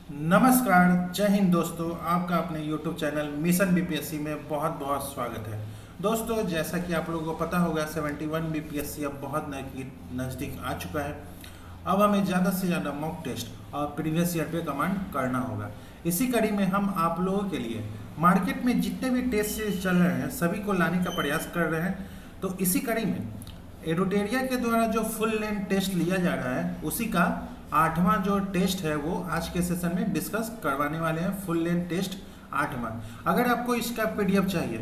नमस्कार, जय हिंद दोस्तों। आपका अपने YouTube चैनल मिशन बीपीएससी में बहुत बहुत स्वागत है। दोस्तों, जैसा कि आप लोगों को पता होगा 71 बीपीएससी अब बहुत नज़दीक आ चुका है। अब हमें ज़्यादा से ज़्यादा मॉक टेस्ट और प्रीवियस ईयर पे कमांड करना होगा। इसी कड़ी में हम आप लोगों के लिए मार्केट में जितने भी टेस्ट सीरीज चल रहे हैं सभी को लाने का प्रयास कर रहे हैं। तो इसी कड़ी में एडुटेरिया के द्वारा जो फुल लेंथ टेस्ट लिया जा रहा है उसी का 8वां जो टेस्ट है वो आज के सेशन में डिस्कस करवाने वाले हैं। फुल लेंथ टेस्ट 8वां। अगर आपको इसका पीडीएफ चाहिए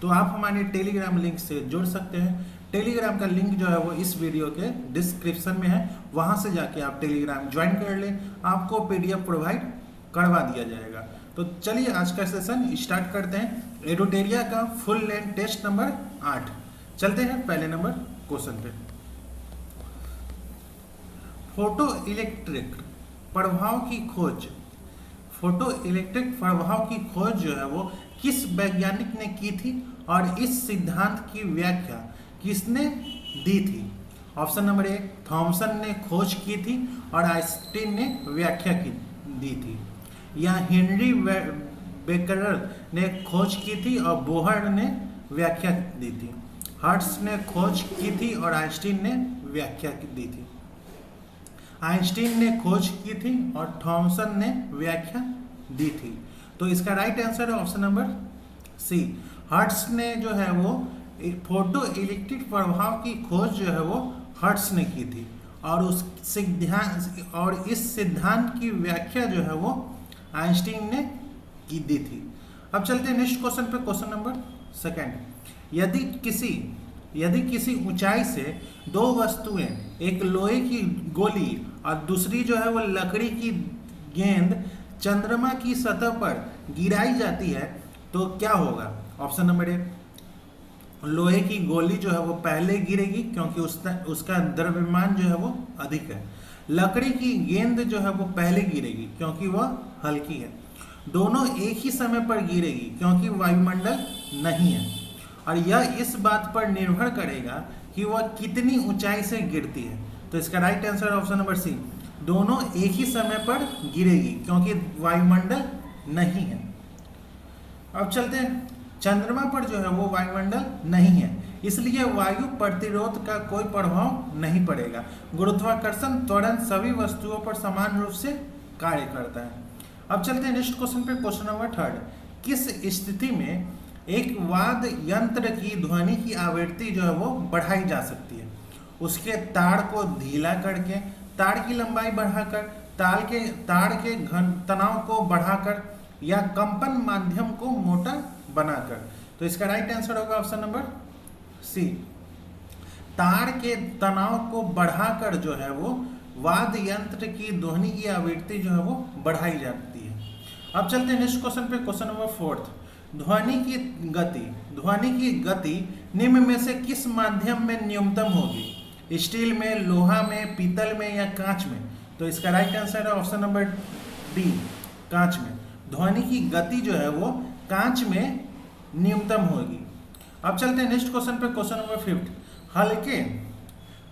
तो आप हमारे टेलीग्राम लिंक से जुड़ सकते हैं। टेलीग्राम का लिंक जो है वो इस वीडियो के डिस्क्रिप्शन में है, वहां से जाके आप टेलीग्राम ज्वाइन कर लें, आपको पीडीएफ प्रोवाइड करवा दिया जाएगा। तो चलिए आज का सेशन स्टार्ट करते हैं। एडुटेरिया का फुल लेंथ टेस्ट नंबर 8। चलते हैं पहले नंबर क्वेश्चन पे। फोटो इलेक्ट्रिक प्रभाव की खोज, फोटो इलेक्ट्रिक प्रभाव की खोज जो है वो किस वैज्ञानिक ने की थी और इस सिद्धांत की व्याख्या किसने दी थी? ऑप्शन नंबर ए, थॉमसन ने खोज की थी और आइंस्टीन ने व्याख्या दी थी, या हेनरी बेकरल ने खोज की थी और बोहर ने व्याख्या दी थी। हर्ट्ज ने खोज की थी और आइंस्टीन ने व्याख्या दी थी। आइंस्टीन ने खोज की थी और थॉमसन ने व्याख्या दी थी। तो इसका राइट आंसर है ऑप्शन नंबर सी। हर्ट्ज ने जो है वो फोटो इलेक्ट्रिक प्रभाव की खोज जो है वो हर्ट्ज ने की थी और इस सिद्धांत की व्याख्या जो है वो आइंस्टीन ने दी थी। अब चलते हैं नेक्स्ट क्वेश्चन पे, क्वेश्चन नंबर सेकंड। यदि किसी ऊंचाई से दो वस्तुएं, एक लोहे की गोली और दूसरी जो है वो लकड़ी की गेंद चंद्रमा की सतह पर गिराई जाती है तो क्या होगा? ऑप्शन नंबर ए, लोहे की गोली जो है वो पहले गिरेगी क्योंकि उसका द्रव्यमान जो है वो अधिक है। लकड़ी की गेंद जो है वो पहले गिरेगी क्योंकि वह हल्की है। दोनों एक ही समय पर गिरेगी क्योंकि वायुमंडल नहीं है, और यह इस बात पर निर्भर करेगा कि वह कितनी ऊंचाई से गिरती है। तो इसका राइट आंसर है ऑप्शन नंबर सी, दोनों एक ही समय पर गिरेगी क्योंकि वायुमंडल नहीं है। अब चलते हैं, चंद्रमा पर जो है वो वायुमंडल नहीं है, इसलिए वायु प्रतिरोध का कोई प्रभाव नहीं पड़ेगा। गुरुत्वाकर्षण त्वरण सभी वस्तुओं पर समान रूप से कार्य करता है। अब चलते हैं नेक्स्ट क्वेश्चन पे, क्वेश्चन नंबर थर्ड। किस स्थिति में एक वाद्य यंत्र की ध्वनि की आवृत्ति जो है वो बढ़ाई जा सकती है? उसके तार को ढीला करके, तार की लंबाई बढ़ाकर, तार के घन तनाव को बढ़ाकर, या कंपन माध्यम को मोटा बनाकर। तो इसका राइट आंसर होगा ऑप्शन नंबर सी, तार के तनाव को बढ़ाकर जो है वो वाद्य यंत्र की ध्वनि की आवृत्ति जो है वो बढ़ाई जाती है। अब चलते हैं नेक्स्ट क्वेश्चन पे, क्वेश्चन नंबर फोर्थ। ध्वनि की गति निम्न में से किस माध्यम में न्यूनतम होगी? स्टील में, लोहा में, पीतल में या कांच में? तो इसका राइट आंसर है ऑप्शन नंबर डी, कांच में। ध्वनि की गति जो है वो कांच में न्यूनतम होगी। अब चलते हैं नेक्स्ट क्वेश्चन पे, क्वेश्चन नंबर फिफ्थ।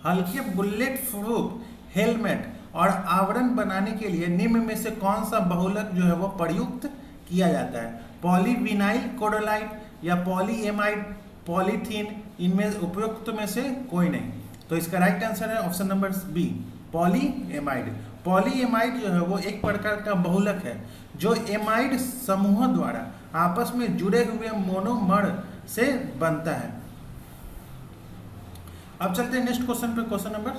हल्के बुलेट प्रूफ हेलमेट और आवरण बनाने के लिए निम्न में से कौन सा बहुलक जो है वो प्रयुक्त किया जाता है? पॉलीविनाइल क्लोराइड या पॉलीएमाइड, पॉलीथीन? इनमें उपयुक्त में से कोई नहीं। तो इसका राइट आंसर है option number B, polyamide. Polyamide जो है वो एक प्रकार का बहुलक है जो एमाइड समूहों द्वारा आपस में जुड़े हुए मोनोमर से बनता है। अब चलते हैं नेक्स्ट क्वेश्चन पे, क्वेश्चन नंबर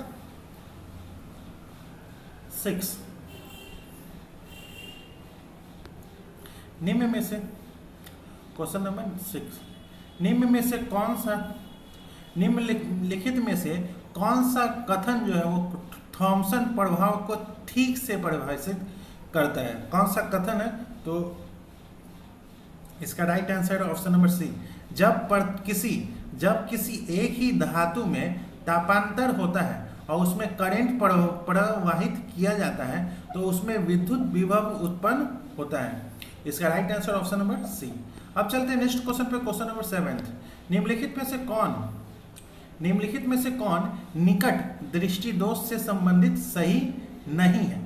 6। निम्न में से क्वेश्चन नंबर 6, निम्नलिखित में से कौन सा कथन जो है वो थॉमसन प्रभाव को ठीक से परिभाषित करता है? कौन सा कथन है? तो इसका राइट आंसर है ऑप्शन नंबर सी, जब किसी एक ही धातु में तापांतर होता है और उसमें करंट प्रवाहित किया जाता है तो उसमें विद्युत विभव उत्पन्न होता है। इसका right answer option number C. अब चलते हैं नेक्स्ट क्वेश्चन पे, क्वेश्चन नंबर 7। निम्नलिखित में से कौन निकट दृष्टि दोष से संबंधित सही नहीं है?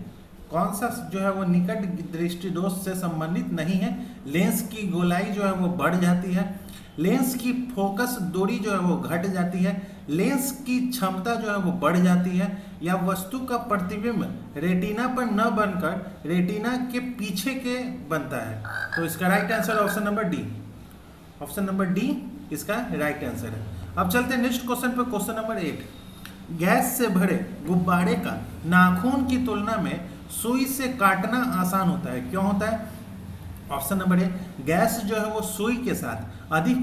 कौन सा जो है वो निकट दृष्टि दोष से संबंधित नहीं है? लेंस की गोलाई जो है वो बढ़ जाती है, लेंस की फोकस दूरी जो है वो घट जाती है, लेंस की क्षमता जो है वो बढ़ जाती है, या वस्तु का प्रतिबिंब रेटिना पर न बनकर रेटिना के पीछे के बनता है। तो इसका right answer option number D. Option number D इसका राइट आंसर है। अब चलते हैं नेक्स्ट क्वेश्चन पर, क्वेश्चन नंबर 8। गैस से भरे गुब्बारे का नाखून की तुलना में सुई से काटना आसान होता है, क्यों होता है? ऑप्शन नंबर ए, गैस जो है वो सुई के साथ अधिक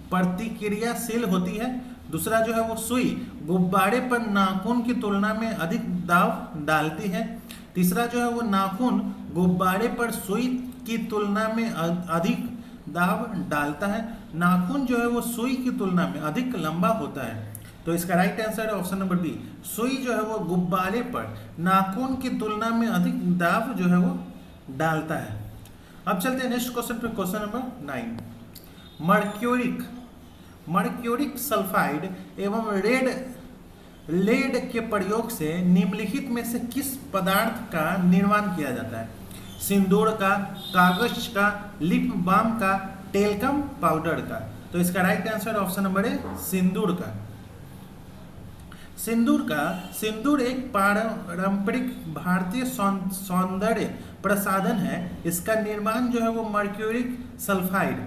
प्रतिक्रियाशील होती है। दूसरा जो है वो सुई गुब्बारे पर नाखून की तुलना में अधिक दाब डालती है। तीसरा जो है वो नाखून गुब्बारे पर सुई की तुलना में अधिक दाब डालता है। नाखून जो है वो सुई की तुलना में अधिक लंबा होता है। तो इसका राइट आंसर है ऑप्शन नंबर बी। सुई जो है वो गुब्बारे पर नाखून की तुलना में अधिक दाब जो है वो डालता है। अब चलते हैं नेक्स्ट क्वेश्चन पे, क्वेश्चन नंबर 9। मर्क्यूरिक सल्फाइड एवं लेड के प्रयोग से निम्नलिखित में से किस पदार्थ का निर्माण किया जाता है? सिंदूर का, कागज का, लिप बाम का, टेल्कम पाउडर का। तो इसका right answer option number A, सिंदूर का। सिंदूर एक पारंपरिक भारतीय सौंदर्य प्रसाधन है। इसका निर्माण जो है वो मर्क्यूरिक सल्फाइड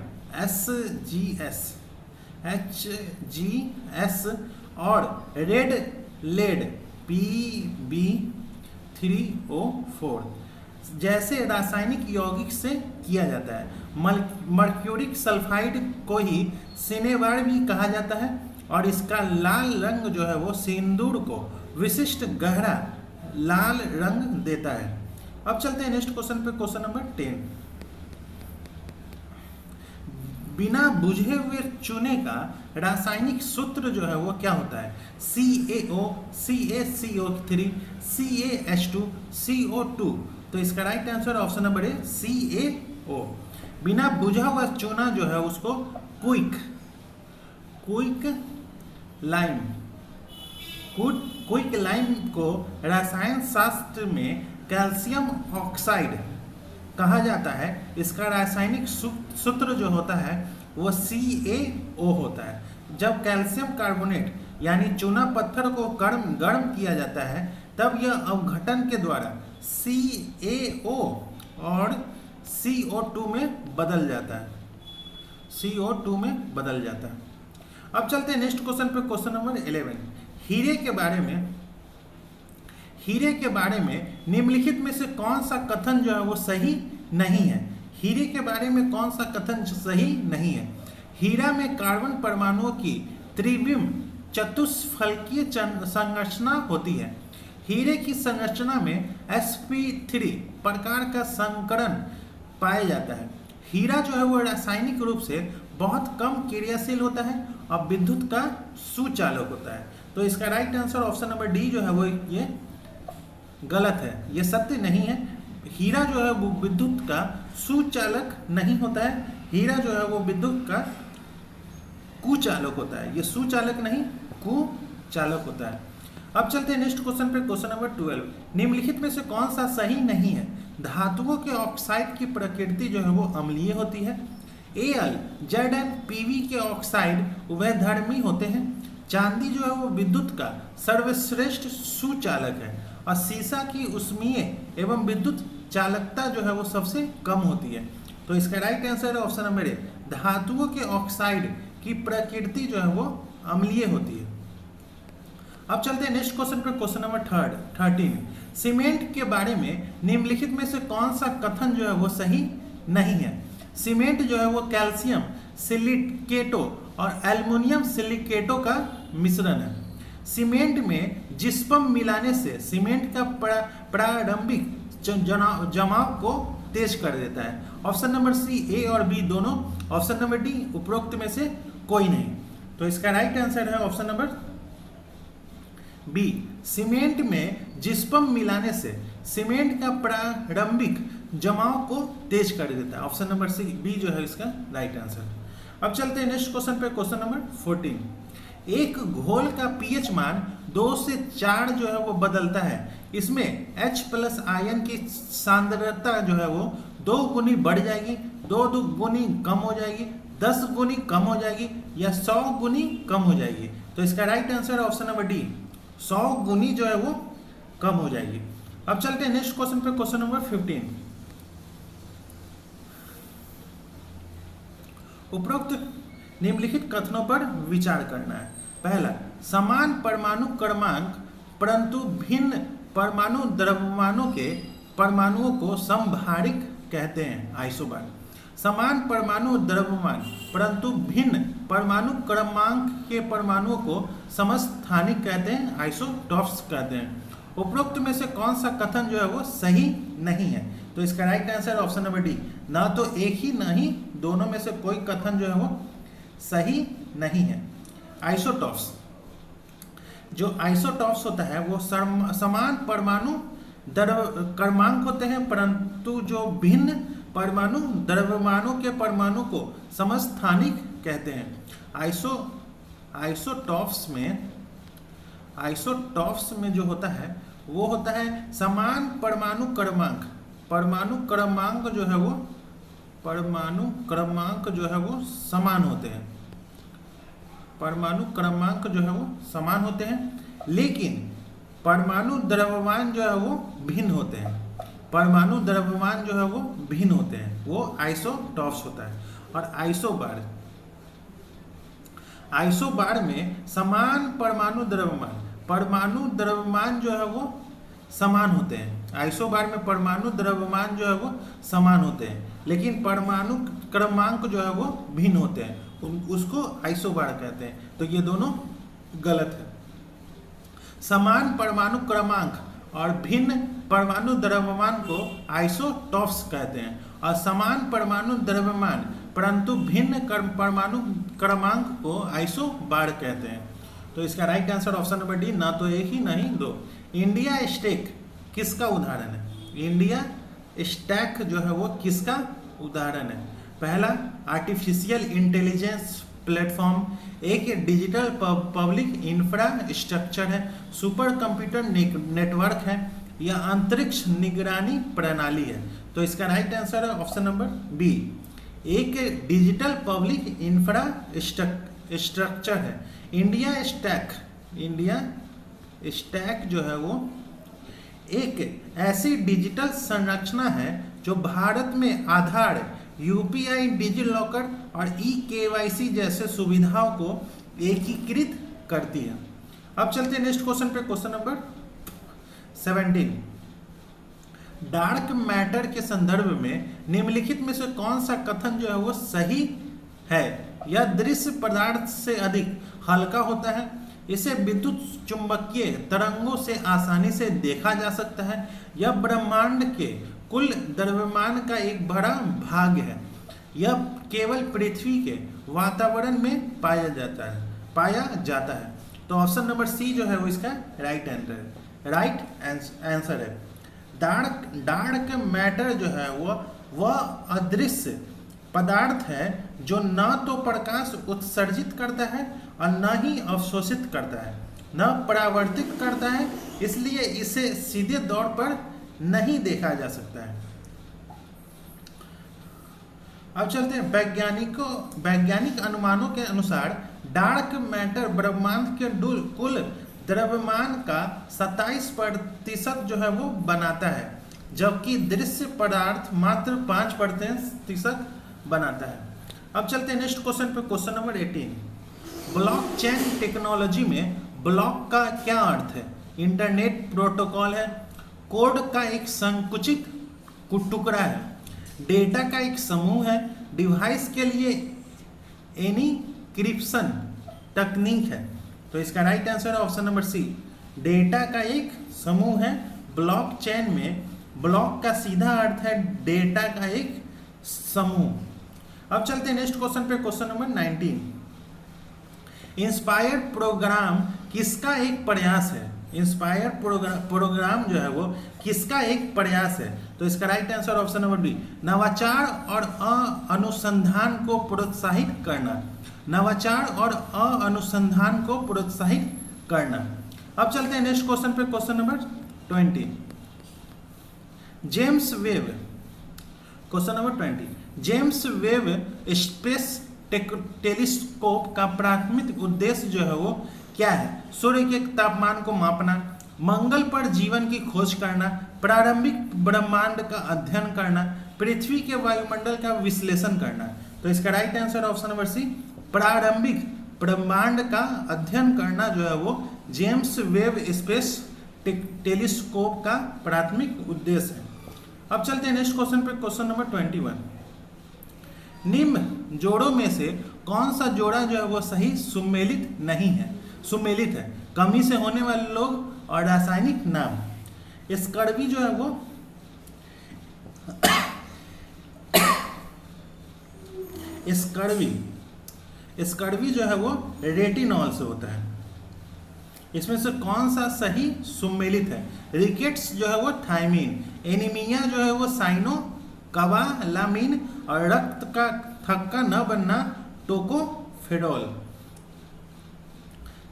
HgS और रेड लेड Pb3O4 जैसे रासायनिक यौगिक से किया जाता है। मर्क्यूरिक सल्फाइड को ही सिनेबार भी कहा जाता है और इसका लाल रंग जो है वो सिंदूर को विशिष्ट गहरा लाल रंग देता है। अब चलते हैं नेक्स्ट क्वेश्चन पे, क्वेश्चन नंबर 10। बिना बुझे हुए चूने का रासायनिक सूत्र जो है वो क्या होता है? CaO, CaCO3, CaH2, CO2। तो इसका राइट आंसर ऑप्शन नंबर ए, CaO। बिना बुझा हुआ चूना जो है उसको क्विक लाइम को रसायन शास्त्र में कैल्शियम ऑक्साइड कहा जाता है। इसका रासायनिक सूत्र जो होता है वो CaO होता है। जब कैल्शियम कार्बोनेट यानी चूना पत्थर को गर्म किया जाता है तब यह अवघटन के द्वारा CaO और CO2 में बदल जाता है। अब चलते हैं नेक्स्ट क्वेश्चन पे, क्वेश्चन नंबर 11। हीरे के बारे में निम्नलिखित में से कौन सा कथन जो है वो सही नहीं है? हीरे के बारे में कौन सा कथन सही नहीं है? हीरा में कार्बन परमाणुओं की त्रिविम चतुष्फलकीय संरचना होती है। हीरे की संरचना में sp3 प्रकार का संकरण पाया जाता है। हीरा जो है वो रासायनिक रूप से बहुत कम क्रियाशील होता है और विद्युत का सुचालक होता है। तो इसका right answer option number D जो है वो ये गलत है, ये सत्य नहीं है। हीरा जो है वो विद्युत का सुचालक नहीं होता है, हीरा जो है वो विद्युत का कुचालक होता है। ये सुचालक नहीं, कुचालक होता है। अब चलते हैं नेक्स्ट क्वेश्चन पे, क्वेश्चन नंबर 12। निम्नलिखित में से कौन सा सही नहीं है? धातुओं के ऑक्साइड की प्रकृति जो है वो अम्लीय होती है। Al, Zn, Pb के ऑक्साइड उभयधर्मी होते हैं। चांदी जो है वो विद्युत का सर्वश्रेष्ठ सुचालक है और सीसा की ऊष्मीय एवं विद्युत चालकता जो है वो सबसे कम होती है। तो इसका राइट आंसर है ऑप्शन नंबर ए, धातुओं के ऑक्साइड की प्रकृति जो है वो अम्लीय होती है। अब चलते हैं नेक्स्ट क्वेश्चन पर, क्वेश्चन नंबर 13। सीमेंट के बारे में निम्नलिखित में से कौन सा कथन जो है वो सही नहीं है? सीमेंट जो है वो कैल्शियम सिलिकेटो और एल्युमिनियम सिलिकेटो का मिश्रण है। सीमेंट में जिस्पम मिलाने से सीमेंट का प्रारंभिक जमाव को तेज कर देता है। ऑप्शन नंबर सी, ए और बी दोनों। ऑप्शन नंबर डी उपरोक्त में से कोई नहीं। तो इसका राइट आंसर है ऑप्शन नंबर बी। सीमेंट में जिस्पम मिलाने से सीमेंट का प्रारंभिक जमाव को तेज कर देता है। ऑप्शन नंबर सी, बी जो है इसका राइट आंसर। अब चलते हैं नेक्स्ट क्वेश्चन पे, क्वेश्चन नंबर 14। एक घोल का पीएच मान 2 से 4 जो है वो बदलता है, इसमें H प्लस आयन की सांद्रता जो है वो 2 गुनी बढ़ जाएगी, 2 गुनी कम हो जाएगी, 10 गुनी कम हो जाएगी या 100 गुनी कम हो जाएगी। तो इसका राइट आंसर है ऑप्शन नंबर डी, 100 गुनी जो है वो कम हो जाएगी। अब चलते हैं नेक्स्ट क्वेश्चन पे, क्वेश्चन नंबर 15। उपरोक्त निम्नलिखित कथनों पर विचार करना है। पहला, समान परमाणु क्रमांक परंतु भिन्न परमाणु द्रव्यमानों के परमाणुओं को समभारिक कहते हैं, आइसोबार। समान परमाणु द्रव्यमान परंतु भिन्न परमाणु क्रमांक के परमाणुओं को समस्थानिक कहते हैं, आइसोटॉप्स कहते हैं। उपरोक्त में से कौन सा कथन जो है वो सही नहीं है? तो इसका right answer option number D, ना तो एक ही ना ही दोनों में से कोई कथन जो है वो सही नहीं है। आइसोटॉप्स, जो आइसोटॉप्स होता है वो समान परमाणु क्रमांक होते हैं परंतु जो भिन्न परमाणु द्रव्यमानों के परमाणु को समस्थानिक कहते हैं। आइसोटॉप्स में जो होता है वो होता है समान परमाणु क्रमांक, परमाणु क्रमांक जो है वो समान होते हैं, परमाणु क्रमांक जो है वो समान होते हैं, लेकिन परमाणु द्रव्यमान जो है वो भिन्न होते हैं, परमाणु द्रव्यमान जो है वो भिन्न होते हैं, वो आइसोटॉप्स होता है। और आइसोबार में समान परमाणु द्रव्यमान जो है वो समान होते हैं। आइसोबार में परमाणु द्रव्यमान जो है वो समान होते हैं, लेकिन परमाणु क्रमांक जो है वो भिन्न होते हैं, उसको आइसोबार कहते हैं। तो ये दोनों गलत है। समान परमाणु क्रमांक और भिन्न परमाणु द्रव्यमान को आइसोटॉप्स कहते हैं, और समान परमाणु द्रव्यमान परंतु भिन्न परमाणु क्रमांक को आइसोबार कहते हैं। तो इसका right answer option number D, ना तो एक ही ना ही दो। इंडिया स्टैक किसका उदाहरण है? इंडिया स्टैक जो है वो किसका उदाहरण है? पहला, आर्टिफिशियल इंटेलिजेंस प्लेटफॉर्म, एक डिजिटल पब्लिक इंफ्रास्ट्रक्चर है, सुपर कंप्यूटर नेटवर्क है, या अंतरिक्ष निगरानी प्रणाली है। तो इसका राइट आंसर है ऑप्शन नंबर बी, एक डिजिटल पब्लिक इंफ्रास्ट्रक्चर है। इंडिया स्टैक जो है वो एक ऐसी डिजिटल संरचना है जो भारत में आधार, यूपीआई, डिजी लॉकर और ई-केवाईसी जैसे सुविधाओं को एकीकृत करती है। अब चलते हैं नेक्स्ट क्वेश्चन पे, क्वेश्चन नंबर 17। डार्क मैटर के संदर्भ में निम्नलिखित में से कौन सा कथन जो है वो सही है? यह दृश्य पदार्थ से अधिक हल्का होता है, इसे विद्युत चुंबकीय तरंगों से आसानी से देखा जा सकता है, यह ब्रह्मांड के कुल द्रव्यमान का एक बड़ा भाग है, यह केवल पृथ्वी के वातावरण में पाया जाता है। तो ऑप्शन नंबर सी जो है वो इसका राइट आंसर है। डार्क मैटर जो है वह अदृश्य पदार्थ है जो न तो प्रकाश उत्सर्जित करता है और न ही अवशोषित करता है, न परावर्तित करता है, इसलिए इसे सीधे तौर पर नहीं देखा जा सकता है। अब चलते हैं वैज्ञानिक अनुमानों के अनुसार डार्क मैटर ब्रह्मांड के कुल द्रव्यमान का 27% जो है वो बनाता है, जबकि दृश्य पदार्थ मात्र 5% बनाता है। अब चलते हैं नेक्स्ट क्वेश्चन पे, क्वेश्चन नंबर 18। ब्लॉकचेन टेक्नोलॉजी में ब्लॉक का क्या अर्थ है? इंटरनेट प्रोटोकॉल है, कोड का एक संकुचित टुकड़ा है, डेटा का एक समूह है, डिवाइस के लिए एन्क्रिप्शन तकनीक है। तो इसका राइट आंसर है ऑप्शन नंबर सी, डेटा का एक समूह है। ब्लॉकचेन में ब्लॉक का सीधा अर्थ है डेटा का एक समूह। अब चलते हैं नेक्स्ट क्वेश्चन पे, क्वेश्चन नंबर 19। इंस्पायर प्रोग्राम किसका एक प्रयास है? इंस्पायर प्रोग्राम जो है वो किसका एक प्रयास है? तो इसका right answer option number B, नवाचार और अनुसंधान को प्रोत्साहित करना, नवाचार और अनुसंधान को प्रोत्साहित करना। अब चलते हैं नेक्स्ट क्वेश्चन पे, question number 20 James Webb, question number 20 James Webb space telescope का प्राथमिक उद्देश्य जो है वो क्या है? सूर्य के तापमान को मापना, मंगल पर जीवन की खोज करना, प्रारंभिक ब्रह्मांड का अध्ययन करना, पृथ्वी के वायुमंडल का विश्लेषण करना। तो इसका right answer option number C, प्रारंभिक ब्रह्मांड का अध्ययन करना जो है वो जेम्स वेब स्पेस टेलीस्कोप का प्राथमिक उद्देश्य है। अब चलते हैं नेक्स्ट क्वेश्चन पे, क्वेश्चन नंबर 21 निम्न जोड़ों में से कौन सा जोड़ा जो है वो सही सुमेलित नहीं है? सुमेलित है, कमी से होने वाले लोग और रासायनिक नाम। स्कर्वी जो है वो स्कर्वी जो है वो रेटिनॉल से होता है। इसमें से कौन सा सही सुमेलित है? रिकेट्स जो है वो थायमीन, एनीमिया जो है वो साइनो कवालामीन और रक्त का थक्का न बनना टोकोफेरॉल।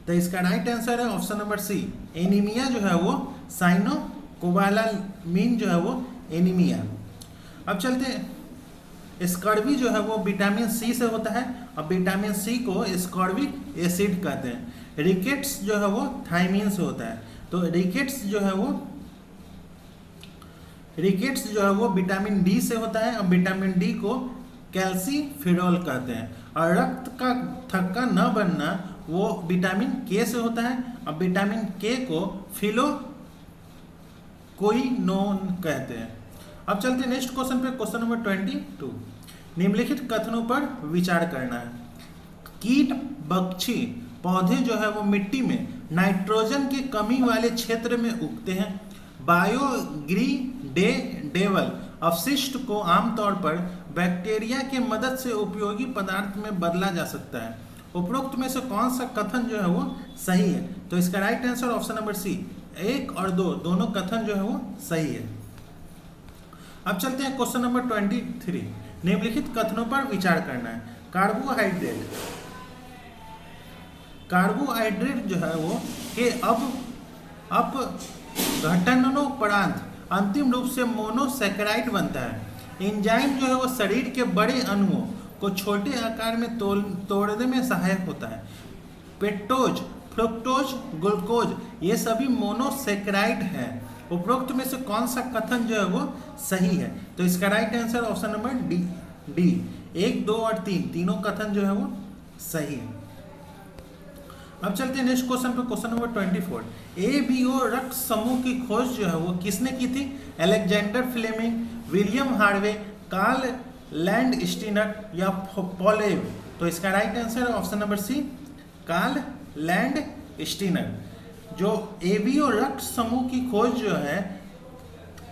तो इसका राइट आंसर है ऑप्शन नंबर सी, एनीमिया जो है वो साइनो कोबालामीन जो है वो एनीमिया। अब चलते हैं, स्कर्वी जो है वो विटामिन सी से होता है और विटामिन सी को स्कॉर्बिक एसिड कहते हैं। रिकेट्स जो है वो थायमीन से होता है। तो रिकेट्स जो है वो विटामिन डी से होता है और विटामिन डी को कैल्सीफेरॉल कहते हैं। और रक्त का थक्का न बनना वो विटामिन के से होता है और विटामिन के को फिलोक्विनोन कहते हैं। अब चलते हैं नेक्स्ट क्वेश्चन पे, क्वेश्चन नंबर 22 निम्नलिखित कथनों पर विचार करना है। कीट बक्षी पौधे जो है वो मिट्टी में नाइट्रोजन की कमी वाले क्षेत्र में उगते हैं। बायोग्रीडेबल अपशिष्ट को आमतौर पर बैक्टीरिया के मदद से उपयोगी पदार्थ में बदला जा सकता है। उपरोक्त में से कौन सा कथन जो है वो सही है? तो इसका right answer option number C, 1 और 2 दोनों कथन जो है वो सही है। अब चलते हैं क्वेश्चन नंबर 23 निम्नलिखित कथनों पर विचार करना है। कार्बोहाइड्रेट जो है वो के अपघटनोपरांत अंतिम रूप से मोनोसैकेराइड बनता है। एंजाइम जो है वो शरीर के बड़े अणुओं को छोटे आकार में तोड़ने में सहायक होता है। पेक्टोज, फ्रुक्टोज, ग्लूकोज ये सभी मोनोसैकेराइड है। उपरोक्त में से कौन सा कथन जो है वो सही है? तो इसका right answer option number D 1, 2 और 3 तीनों कथन जो है वो सही है। अब चलते हैं नेक्स्ट क्वेश्चन पे, क्वेश्चन नंबर 24 ABO रक्त समूह की खोज जो है वो किसने की थी? Alexander Fleming, William Harvey, Karl Landsteiner या पॉलेव। तो इसका राइट आंसर है option number C, Karl Landsteiner. जो ABO रक्त समूह की खोज जो है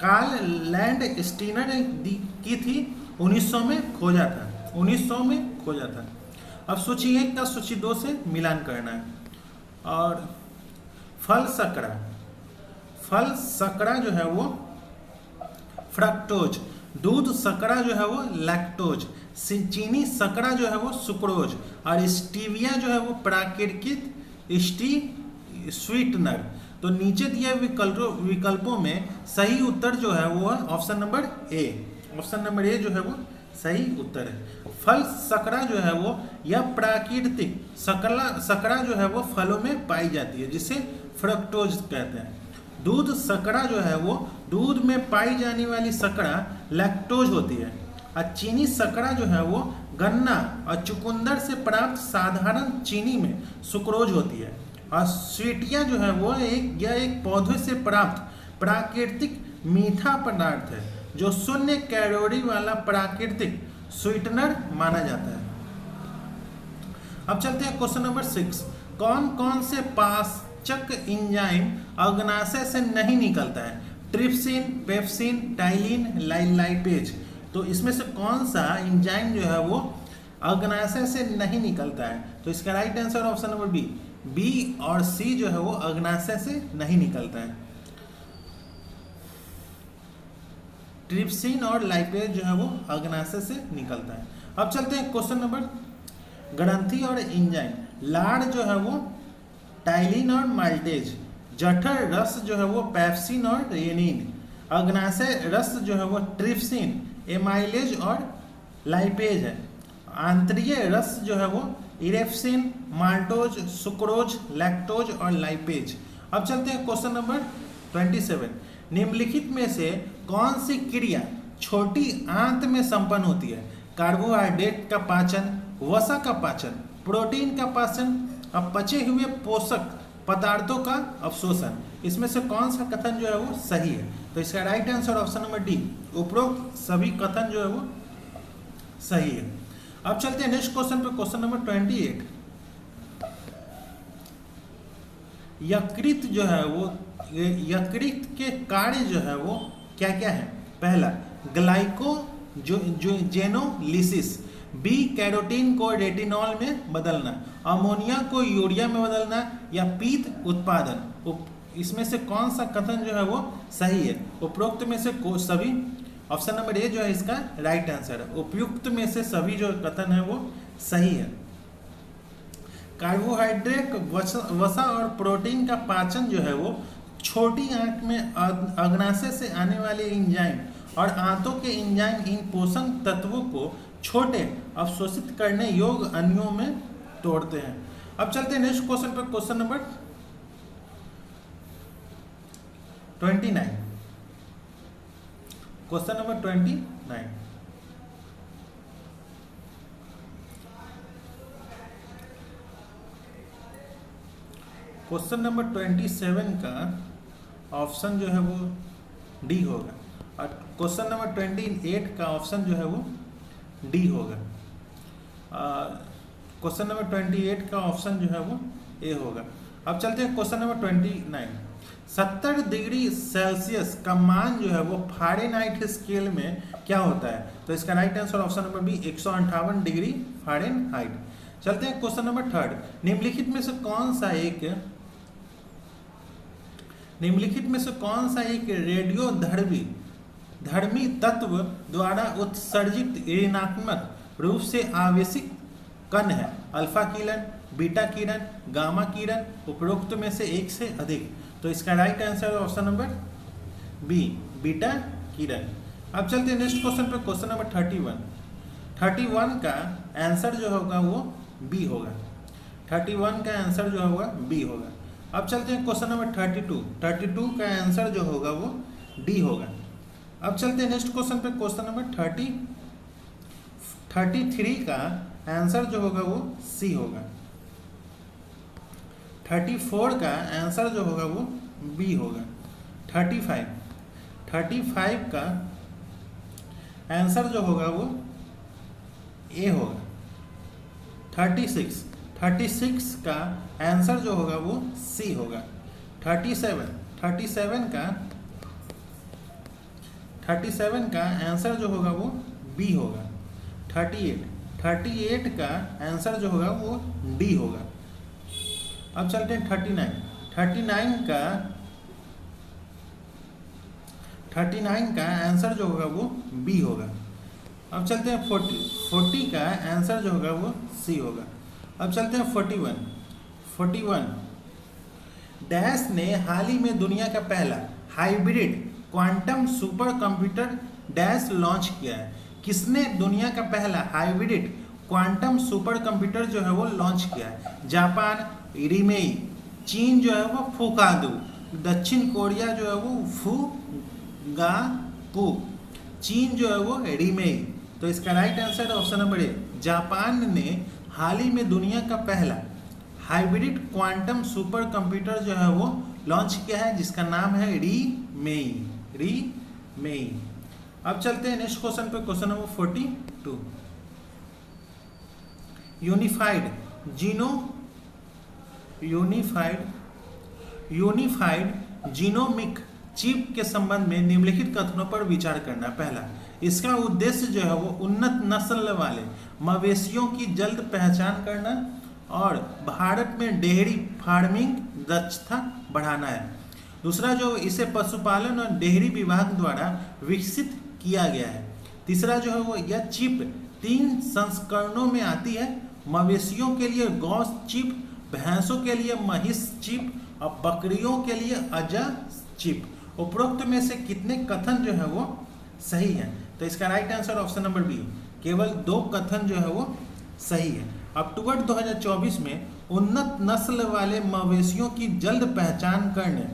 कार्ल लैंड स्टीनर ने की थी, 1900 में खोजा था। अब सूची 1 का सूची 2 से मिलान करना है। और फल सकरा जो है वो फ्रक्टोज, दूध सकरा जो है वो लैक्टोज, चीनी सकरा जो है वो सुक्रोज और स्टीविया जो है वो प्राकृतिक स्वीटनर। तो नीचे दिए विकल्पों में सही उत्तर जो है वो ऑप्शन नंबर ए जो है वो सही उत्तर है। फल सकरा जो है वो यह प्राकृतिक सकरा जो है वो फलों में पाई जाती है, जिसे फ्रक्टोज कहते हैं। दूध सकरा जो है वो दूध में पाई जाने वाली सकरा लैक्टोज होती है। और चीनी सकरा जो है वो गन्ना और चुकंदर से प्राप्त साधारण चीनी में सुक्रोज होती है। और स्वीटिया जो है वो एक पौधे से प्राप्त प्राकृतिक मीठा पदार्थ है जो 0 कैलोरी वाला प्राकृतिक स्वीटनर माना जाता है। अब चलते हैं क्वेश्चन नंबर 6 कौन कौन से पाचक एंजाइम अग्नाशय से नहीं निकलता है? Trypsin, pepsin, ptyalin, lipase. तो इसमें से कौन सा एंजाइम जो है वो अग्नाशय से नहीं निकलता है? तो इसका right answer option number B और सी जो है वो अग्नाशय से नहीं निकलता है। ट्रिप्सिन और लाइपेज जो है वो अग्नाशय से निकलता है। अब चलते हैं क्वेश्चन नंबर ग्रंथि और एंजाइम। लाड़ जो है वो टाइलिन और माल्टेज, जठर रस जो है वो पैप्सिन और रेनिन, अग्नाशय रस जो है वो ट्रिप्सिन, एमाइलेज और लाइपेज है। आंतरीय रस जो है वो इरेप्सिन, माल्टोज, सुक्रोज, लैक्टोज और लाइपेज। अब चलते हैं क्वेश्चन नंबर 27। निम्नलिखित में से कौन सी क्रिया छोटी आंत में संपन्न होती है? कार्बोहाइड्रेट का पाचन, वसा का पाचन, प्रोटीन का पाचन, अब पचे हुए पोषक पदार्थों का अवशोषण। इसमें से कौन सा कथन जो है वो सही है? तो इसका right answer option number D, उपरोक्त सभी कथन जो है वो सही है। अब चलते हैं नेक्स्ट क्वेश्चन पे, क्वेश्चन नंबर 28। यकृत जो है वो, यकृत के कार्य जो है वो क्या क्या है? पहला, ग्लाइको जो जेनोलिसिस, बी कैरोटीन को रेटिनॉल में बदलना, अमोनिया को यूरिया में बदलना, या पीत उत्पादन। इसमें से कौन सा कथन जो है वो सही है? उपरोक्त में से सभी, ऑप्शन नंबर ए जो है इसका राइट आंसर है। उपयुक्त में से सभी जो कथन है वो सही है। कार्बोहाइड्रेट, वसा और प्रोटीन का पाचन जो है वो छोटी आंत में अग्नाशय से आने वाले एंजाइम और आंतों के एंजाइम इन पोषण तत्वों को छोटे अवशोषित करने योग्य अणुओं में तोड़ते हैं। अब चलते हैं नेक्स्ट क्वेश्चन पर, question number 29। Question number 29। Question number 27 का ऑप्शन जो है वो डी होगा, और क्वेश्चन नंबर 28 का ऑप्शन जो है वो डी होगा। क्वेश्चन नंबर 28 का ऑप्शन जो है वो ए होगा। अब चलते हैं क्वेश्चन नंबर 29। 70 डिग्री सेल्सियस का मान जो है वो फ़ारेनहाइट स्केल में क्या होता है? तो इसका right answer option number B, 158 degree Fahrenheit. चलते हैं क्वेश्चन नंबर 3। निम्नलिखित में से कौन सा एक रेडियो धर्मी तत्व द्वारा उत्सर्जित ऋणात्मक रूप से आवेशित कण है? अल्फा किरण, बीटा किरण, गामा किरण, उपरोक्त में से एक से अधिक। तो इसका right answer option number B, beta किरण। अब चलते हैं नेक्स्ट क्वेश्चन पे, क्वेश्चन नंबर 31। 31 का आंसर जो होगा वो बी होगा। 31 का आंसर जो होगा बी होगा। अब चलते हैं क्वेश्चन नंबर 32। 32 का आंसर जो होगा वो डी होगा। अब चलते हैं नेक्स्ट क्वेश्चन पे, क्वेश्चन नंबर 33 का आंसर जो होगा वो सी होगा। 34 का आंसर जो होगा वो बी होगा। 35 का आंसर जो होगा वो ए होगा। 36 का आंसर जो होगा वो सी होगा। 37 का आंसर जो होगा वो बी होगा। 38 का आंसर जो होगा वो डी होगा। अब चलते हैं 39 का आंसर जो होगा वो बी होगा। अब चलते हैं 40 का आंसर जो होगा वो सी होगा। अब चलते हैं 41 डैश ने हाल ही में दुनिया का पहला hybrid quantum super computer dash launch किया है। किसने दुनिया का पहला हाइब्रिड क्वांटम सुपर कंप्यूटर जो है वो लॉन्च किया है? जापान रिमेई, चीन जो है वो फुकादू, दक्षिण कोरिया जो है वो फुगाकू, चीन जो है वो रिमेई। तो इसका राइट आंसर ऑप्शन नंबर ए, जापान ने हाल ही में दुनिया का पहला हाइब्रिड क्वांटम सुपर कंप्यूटर जो है वो लॉन्च किया है, जिसका नाम है रीमेई। अब चलते हैं नेक्स्ट क्वेश्चन पे, question number 42। Unified genomic chip के संबंध में निम्नलिखित कथनों पर विचार करना। पहला, इसका उद्देश्य जो है वो उन्नत नस्ल वाले मवेशियों की जल्द पहचान करना और भारत में डेयरी फार्मिंग दक्षता बढ़ाना है। दूसरा, जो इसे पशुपालन और डेयरी विभाग द्वारा विकसित किया गया है। तीसरा जो है वो यह चिप 3 संस्करणों में आती है, मवेशियों के लिए गौ चिप, भैंसों के लिए महिष चिप और बकरियों के लिए अ चिप। उपरोक्त में से कितने कथन जो है वो सही है? तो इसका right answer option number B, केवल 2 कथन जो है वो सही है। अक्टूबर 2024 में उन्नत नस्ल वाले मवेशियों की जल्द पहचान करने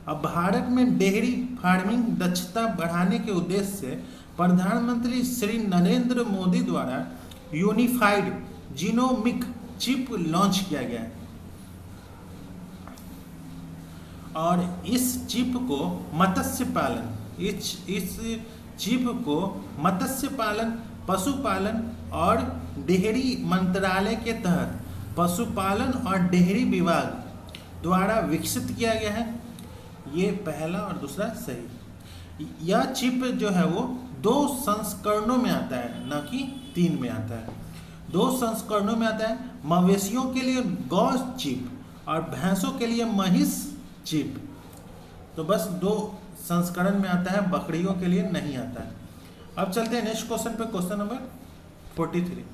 अब भारत में डेयरी फार्मिंग दक्षता बढ़ाने के उद्देश्य से प्रधानमंत्री श्री नरेंद्र मोदी द्वारा यूनिफाइड जीनोमिक चिप लॉन्च किया गया है। और इस चिप को मत्स्य पालन, इस चिप को मत्स्य पालन, पशुपालन और डेयरी मंत्रालय के तहत पशुपालन और डेयरी विभाग द्वारा विकसित किया गया है। ये पहला और दूसरा सही। यह चिप जो है वो 2 संस्करणों में आता है, न कि 3 में आता है। 2 संस्करणों में आता है, मवेशियों के लिए गौ चिप और भैंसों के लिए महिष चिप। तो बस 2 संस्करण में आता है, बकरियों के लिए नहीं आता है। अब चलते हैं नेक्स्ट क्वेश्चन पे, क्वेश्चन नंबर 43।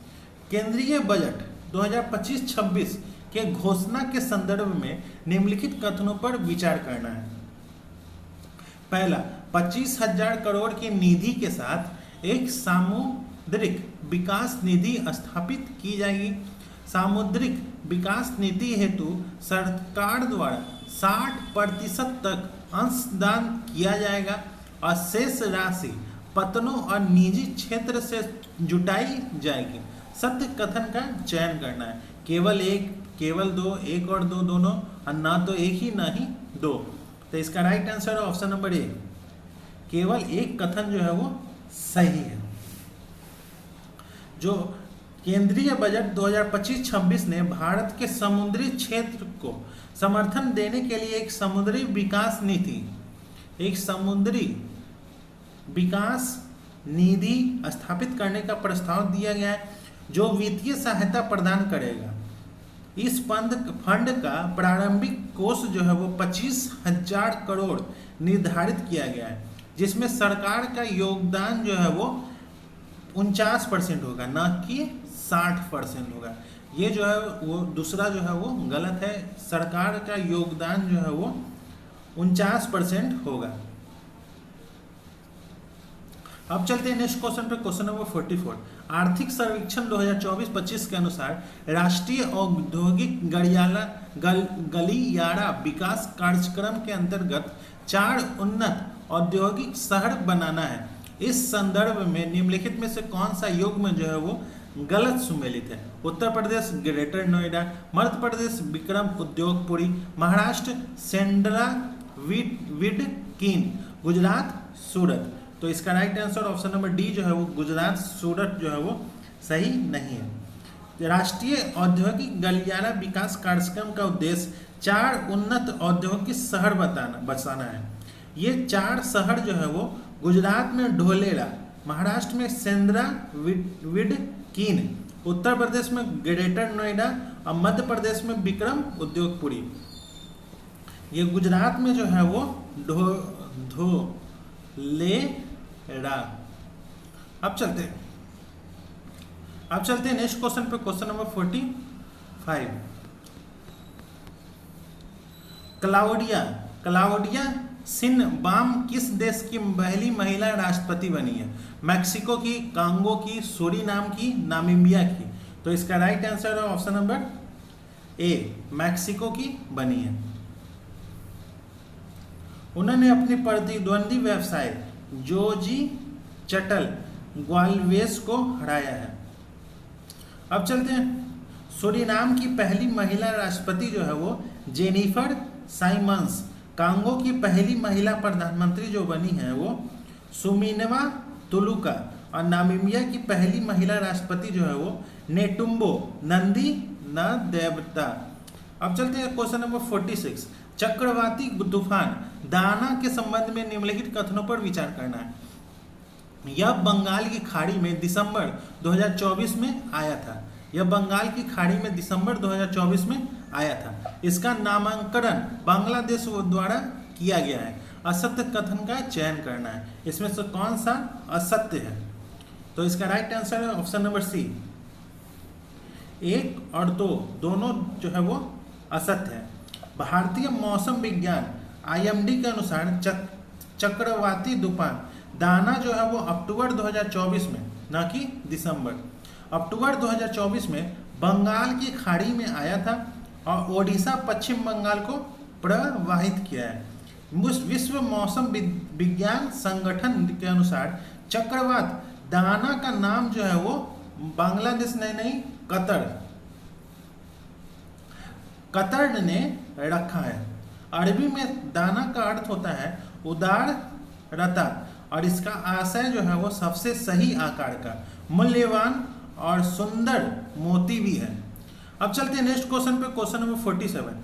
केंद्रीय बजट 2025-26 के घोषणा के संदर्भ में निम्नलिखित कथनों पर विचार करना है। पहला, 25,000 करोड़ की निधि के साथ एक सामुद्रिक विकास निधि स्थापित की जाएगी। सामुद्रिक विकास नीति हेतु सरकार द्वारा 60% तक अंशदान किया जाएगा और शेष राशि पत्तनों और निजी क्षेत्र से जुटाई जाएगी। सत्य कथन का चयन करना है। केवल 1, केवल 2, 1 और 2 दोनों, और ना तो एक ही ना ही 2। तो इसका राइट आंसर है ऑप्शन नंबर ए, केवल 1 कथन जो है वो सही है। जो केंद्रीय बजट 2025-26 ने भारत के समुद्री क्षेत्र को समर्थन देने के लिए एक समुद्री विकास निधि स्थापित करने का प्रस्ताव दिया गया है, जो वित्तीय सहायता प्रदान करेगा। इस फंड का प्रारंभिक कोष जो है वो 25,000 करोड़ निर्धारित किया गया है, जिसमें सरकार का योगदान जो है वो 49% होगा, ना कि 60% होगा। ये जो है वो दूसरा जो है वो गलत है। सरकार का योगदान जो है वो 49% होगा। अब चलते हैं नेक्स्ट क्वेश्चन पे, क्वेश्चन नंबर 44। आर्थिक सर्वेक्षण 2024-25 के अनुसार राष्ट्रीय औद्योगिक गलियारा विकास कार्यक्रम के अंतर्गत 4 उन्नत औद्योगिक शहर बनाना है। इस संदर्भ में निम्नलिखित में से कौन सा युग्म जो है वो गलत सुमेलित है? Uttar Pradesh greater Noida, Madhya Pradesh Vikram उद्योगपुरी, Maharashtra Sandra विडकीन, Gujarat Surat. तो इसका right answer option number D जो है वो गुजरात सूरत जो है वो सही नहीं है। राष्ट्रीय औद्योगिक गलियारा विकास कार्यक्रम का उद्देश्य 4 उन्नत औद्योगिक शहर बसाना है। ये 4 शहर जो है वो गुजरात में ढोलेरा, महाराष्ट्र में सेंद्रा विडकीन, उत्तर प्रदेश में ग्रेटर नोएडा और मध्य प्रदेश में विक्रम उद्योगपुरी। ये गुजरात में जो है वो ढोलेरा। अब चलते हैं नेक्स्ट क्वेश्चन पे, क्वेश्चन नंबर 45। क्लाउडिया शिनबाम किस देश की पहली महिला राष्ट्रपति बनी है? मैक्सिको की, कांगो की, सूरीनाम की, नामीबिया की। तो इसका राइट आंसर है ऑप्शन नंबर ए, मैक्सिको की बनी है। उन्होंने अपनी प्रतिद्वंदी व्यवसाय जोजी चटल ग्वालवेस को हराया है। अब चलते हैं, सूरीनाम की पहली महिला राष्ट्रपति जो है वो जेनिफर साइमंस, कांगो की पहली महिला प्रधानमंत्री जो बनी है वो सुमिनवा तुलुका, और नामीबिया की पहली महिला राष्ट्रपति जो है वो नेटुम्बो नंदी नदेवता। अब चलते हैं क्वेश्चन नंबर 46। चक्रवाती तूफान दाना के संबंध में निम्नलिखित कथनों पर विचार करना है। यह बंगाल की खाड़ी में दिसंबर 2024 में आया था। यह बंगाल की खाड़ी में दिसंबर 2024 में आया था। इसका नामांकन बांग्लादेश द्वारा किया गया है। असत्य कथन का चयन करना है। इसमें से कौन सा असत्य है? तो इसका राइट आंसर है ऑप्शन नंबर सी, 1 और 2 दोनों जो है वो असत्य है। भारतीय मौसम विज्ञान IMD के अनुसार चक्रवाती तूफान दाना जो है वो अक्टूबर 2024 में, ना कि दिसंबर, अक्टूबर 2024 में बंगाल की खाड़ी में आया था और ओडिशा पश्चिम बंगाल को प्रवाहित किया है। विश्व मौसम विज्ञान संगठन के अनुसार चक्रवात दाना का नाम जो है वो बांग्लादेश नहीं कतर ने रखा है। अरबी में दाना का अर्थ होता है उदारता और इसका आशय जो है वो सबसे सही आकार का, मूल्यवान और सुंदर मोती भी है। अब चलते हैं नेक्स्ट क्वेश्चन पे, क्वेश्चन नंबर 47।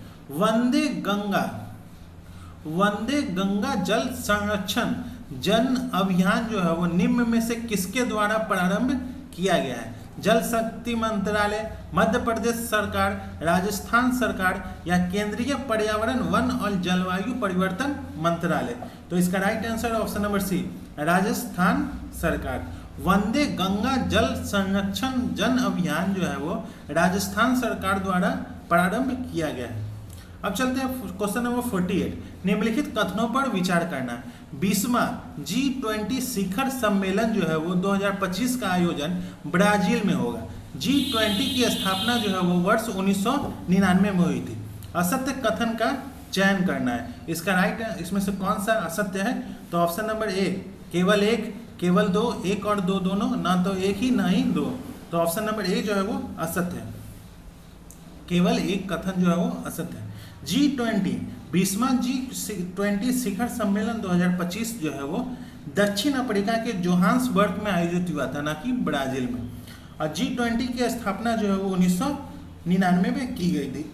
वंदे गंगा जल संरक्षण जन अभियान जो है वो निम्न में से किसके द्वारा प्रारंभ किया गया है? जल शक्ति मंत्रालय, मध्य प्रदेश सरकार, राजस्थान सरकार या केंद्रीय पर्यावरण वन और जलवायु परिवर्तन मंत्रालय? तो इसका right answer option number C, Rajasthan सरकार। वंदे गंगा जल संरक्षण जन अभियान जो है वो राजस्थान सरकार द्वारा प्रारंभ किया गया है। अब चलते हैं क्वेश्चन नंबर 48। निम्नलिखित कथनों पर विचार करना। 20वां G20 शिखर सम्मेलन जो है वो 2025 का आयोजन ब्राजील में होगा। G20 की स्थापना जो है वो वर्ष 1999 में हुई थी। असत्य कथन का चयन करना है। इसका राइट इसमें से कौन सा असत्य है? तो ऑप्शन नंबर ए, केवल एक, केवल दो, एक और दो दोनों, ना तो एक ही ना ही दो। तो ऑप्शन नंबर ए जो है वो असत्य है, केवल एक कथन जो है वो असत्य है। G20 20वां G20 शिखर सम्मेलन 2025 जो है वो दक्षिण अफ्रीका के जोहान्सबर्ग में आयोजित हुआ था, ना कि ब्राजील में। और G20 की स्थापना जो है वो 1999 में की गई थी।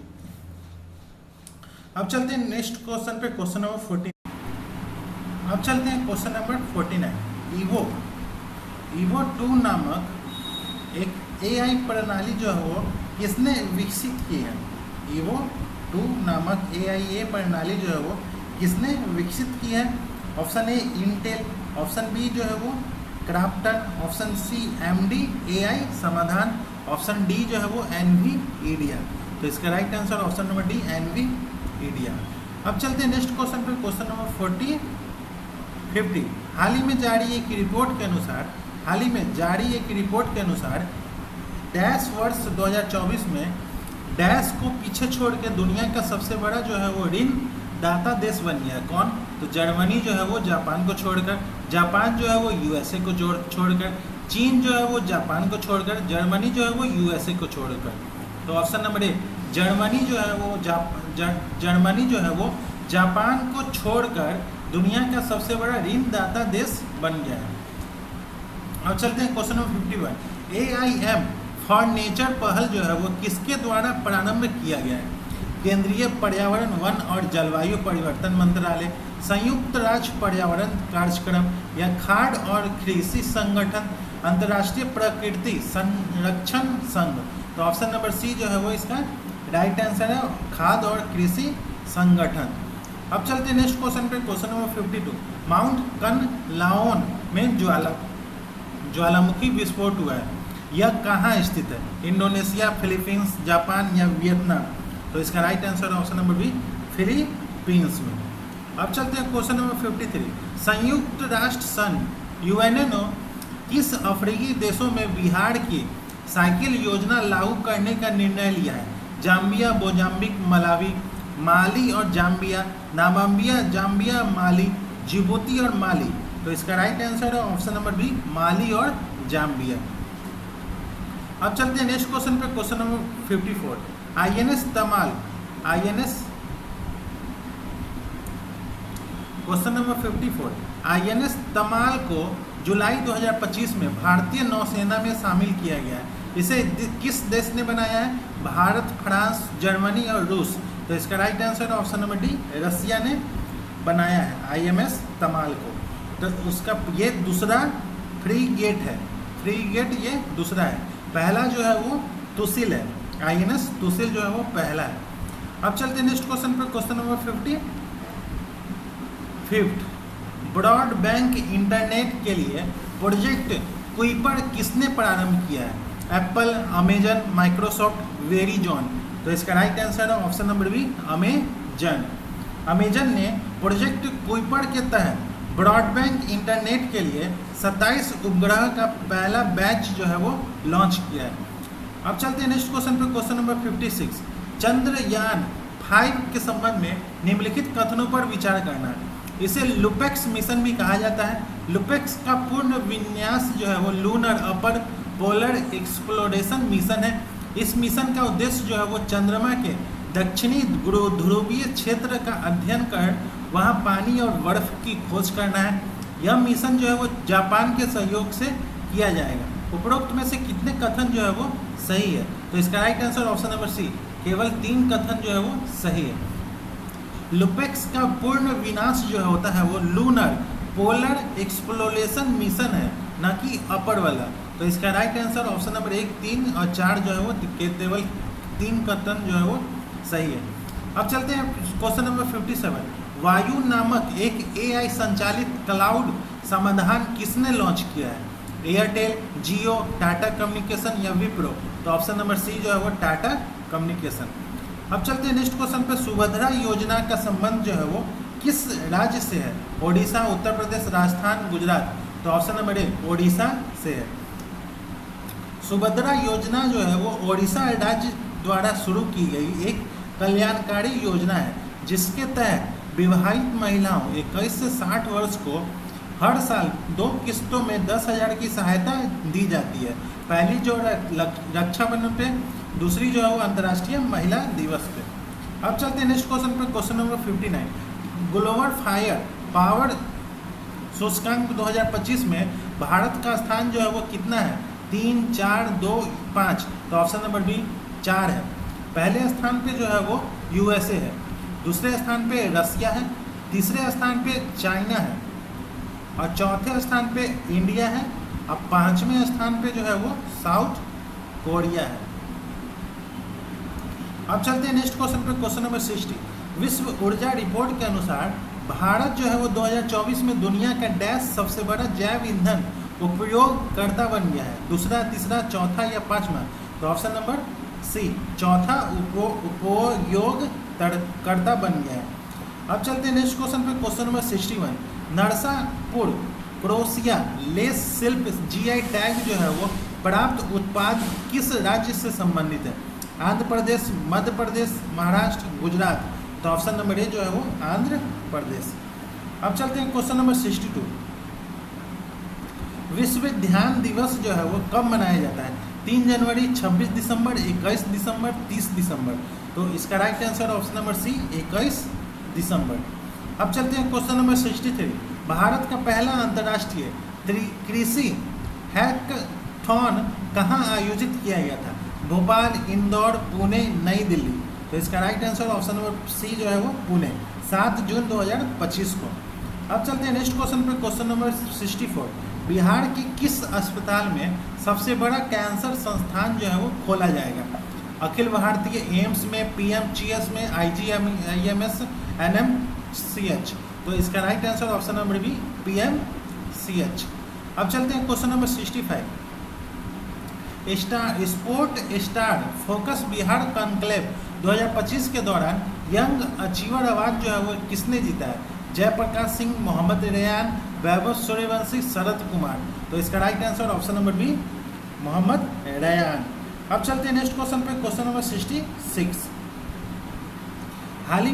अब चलते हैं नेक्स्ट क्वेश्चन पे, क्वेश्चन नंबर 14। अब चलते हैं क्वेश्चन नंबर 49। ईवो 2 नामक एक AI प्रणाली जो है वो किसने विकसित की है? ईवो 2 नामक AIA प्रणाली जो है वो किसने विकसित की है? Option A Intel, option B जो है वो Krafton, option C AMD AI समाधान, ऑप्शन डी जो है वो NVIDIA। तो इसका right answer option number D, NVIDIA। अब चलते हैं नेक्स्ट क्वेश्चन पे, क्वेश्चन नंबर 50। हाल ही में जारी एक रिपोर्ट के अनुसार डैश वर्ष 2024 में डैश को पीछे छोड़ के दुनिया का सबसे बड़ा जो है वो ऋण दाता देश बन गया। कौन? तो जर्मनी जो है वो जापान को छोड़कर, जापान जो है वो USA को छोड़कर, चीन जो है वो जापान को छोड़कर, जर्मनी जो है वो USA को छोड़कर। तो ऑप्शन नंबर ए, जर्मनी जो है वो जापान को छोड़कर दुनिया का सबसे बड़ा ऋण दाता देश बन गया है। अब चलते हैं question number 51। AIM for nature पहल जो है वो किसके द्वारा प्रारंभ किया गया है? केंद्रीय पर्यावरण वन और जलवायु परिवर्तन मंत्रालय, संयुक्त राष्ट्र पर्यावरण कार्यक्रम या खाद्य और कृषि संगठन, अंतर्राष्ट्रीय प्रकृति संरक्षण संघ? तो ऑप्शन नंबर सी जो है वो इसका राइट आंसर है, खाद्य और कृषि संगठन। अब चलते हैं नेक्स्ट क्वेश्चन पे, क्वेश्चन नंबर 52। माउंट कनलाओन में ज्वालामुखी विस्फोट हुआ है, यह कहाँ स्थित है? इंडोनेशिया, फिलीपींस, जापान या वियतनाम? तो इसका right answer option number B, Philippines में। अब चलते हैं क्वेश्चन नंबर 53। संयुक्त राष्ट्र संघ UNO किस अफ्रीकी देशों में बिहार की साइकिल योजना लागू करने का निर्णय लिया है? जाम्बिया, मोजाम्बिक, मलावी, माली और जाम्बिया, नामीबिया, जाम्बिया, माली, जिबूती और माली? तो इसका राइट आंसर है ऑप्शन नंबर बी, माली और जाम्बिया। अब चलते हैं नेक्स्ट क्वेश्चन पे, question number 54। Question number 54। INS तमाल को जुलाई 2025 में भारतीय नौसेना में शामिल किया गया है। इसे किस देश ने बनाया है? भारत, फ्रांस, जर्मनी और रूस? तो इसका right answer option number D, Russia ने बनाया है INS तमाल को। तो उसका ये दूसरा फ्रीगेट है, फ्रीगेट ये दूसरा है, पहला जो है वो तुसिल है, INS तुसिल जो है वो पहला है। अब चलते हैं नेक्स्ट क्वेश्चन पर, क्वेश्चन नंबर 55। ब्रॉडबैंड इंटरनेट के लिए प्रोजेक्ट कुइपर किसने प्रारंभ किया है? Apple, Amazon, Microsoft, Verizon? तो इसका राइट आंसर है ऑप्शन नंबर बी, अमेजन। जन। अमेजन ने प्रोजेक्ट कुइपर के तहत ब्रॉडबैंड इंटरनेट के लिए 27 उपग्रह का पहला बैच जो है वो लॉन्च किया है। अब चलते हैं नेक्स्ट क्वेश्चन पे, क्वेश्चन नंबर 56। चंद्रयान 5 के संबंध में निम्नलिखित कथनों पर विचार करना है। इसे लुपेक्स मिशन भी कहा जाता है। लुपेक्स का पूर्ण विन्यास जो है वो लूनर अपर पोलर एक्सप्लोरेशन मिशन है। इस मिशन का उद्देश्य जो है वो चंद्रमा के दक्षिणी ध्रुवीय क्षेत्र का अध्ययन कर वहाँ पानी और बर्फ की खोज करना है। यह मिशन जो है वो जापान के सहयोग से किया जाएगा। उपरोक्त में से कितने कथन जो है वो सही है? तो इसका right answer option number C, केवल 3 कथन जो है वो सही है। लुपेक्स का पूर्ण विनाश जो होता है वो लूनर पोलर एक्सप्लोरेशन मिशन है, न कि अपर वाला। तो इसका राइट आंसर ऑप्शन नंबर 1, 3 और 4 जो है वो केवल 3 कथन जो है वो सही है। अब चलते हैं क्वेश्चन नंबर 57। वायु नामक एक AI संचालित क्लाउड समाधान किसने लॉन्च किया है? एयरटेल, जियो, टाटा कम्युनिकेशन या विप्रो? तो ऑप्शन नंबर सी जो है वो टाटा कम्युनिकेशन। अब चलते हैं नेक्स्ट क्वेश्चन पे। सुभद्रा योजना का संबंध जो है वो किस राज्य से है? ओडिशा, उत्तर प्रदेश, राजस्थान, गुजरात? तो ऑप्शन नंबर ए ओडिशा से है। सुभद्रा योजना जो है वो ओडिशा राज्य द्वारा शुरू की गई एक कल्याणकारी योजना है, जिसके तहत विवाहित महिलाओं 21 से 60 वर्ष को हर साल 2 किस्तों में 10,000 की सहायता दी जाती है। पहली जो रक्षाबंधन पे, दूसरी जो है वो अंतर्राष्ट्रीय महिला दिवस पे। अब चलते हैं नेक्स्ट क्वेश्चन पे, question number 59। Global fire power सूचकांक 2025 में भारत का स्थान जो है वो कितना है? 3, 4, 2, 5? तो ऑप्शन नंबर बी 4 है। पहले स्थान पे जो है वो USA है, दूसरे स्थान पे रसिया है, तीसरे स्थान पे चाइना है और चौथे स्थान पे इंडिया है और 5वें स्थान पे जो है वो साउथ कोरिया है। अब चलते हैं नेक्स्ट क्वेश्चन पे, क्वेश्चन नंबर 60। विश्व ऊर्जा रिपोर्ट के अनुसार भारत जो है वो 2024 में दुनिया का डैश सबसे बड़ा जैव ईंधन उपयोगकर्ता बन गया है? दूसरा, तीसरा, चौथा या 5वां? तो ऑप्शन नंबर सी, चौथा उपयोगकर्ता बन गया है। अब चलते हैं नेक्स्ट क्वेश्चन पे, question number 61। Narsapur crochet less शिल्प GI टैग जो है वो प्राप्त उत्पाद किस राज्य से संबंधित है? आंध्र प्रदेश, मध्य प्रदेश, महाराष्ट्र, गुजरात? तो ऑप्शन नंबर ए जो है वो आंध्र प्रदेश। अब चलते हैं क्वेश्चन नंबर 62। विश्व ध्यान दिवस जो है वो कब मनाया जाता है? 3 जनवरी, 26 दिसंबर, 21 दिसंबर, 30 दिसंबर? तो इसका right answer option number C, 21 दिसंबर। अब चलते हैं क्वेश्चन नंबर 63। भारत का पहला अंतर्राष्ट्रीय कृषि हैकाथॉन कहाँ आयोजित किया गया था? भोपाल, इंदौर, पुणे, नई दिल्ली? तो इसका right answer option number C जो है वो पुणे, 7 जून 2025 को। अब चलते हैं नेक्स्ट क्वेश्चन पे, क्वेश्चन नंबर 64। बिहार के किस अस्पताल में सबसे बड़ा कैंसर संस्थान जो है वो खोला जाएगा? अखिल भारतीय एम्स में, PMGS में, IGIMS, NMCH? तो इसका right answer option number B, PMCH। अब चलते हैं question number 65। Sport star focus Bihar conclave 2025 के दौरान यंग अचीवर अवार्ड जो है वो किसने जीता है? जयप्रकाश सिंह, मोहम्मद रेयान, वैभव सूर्यवंशी, शरद कुमार? तो इसका right answer option number B, Mohammad Rayan. अब चलते हैं नेक्स्ट क्वेश्चन पे, क्वेश्चन नंबर 66। हाल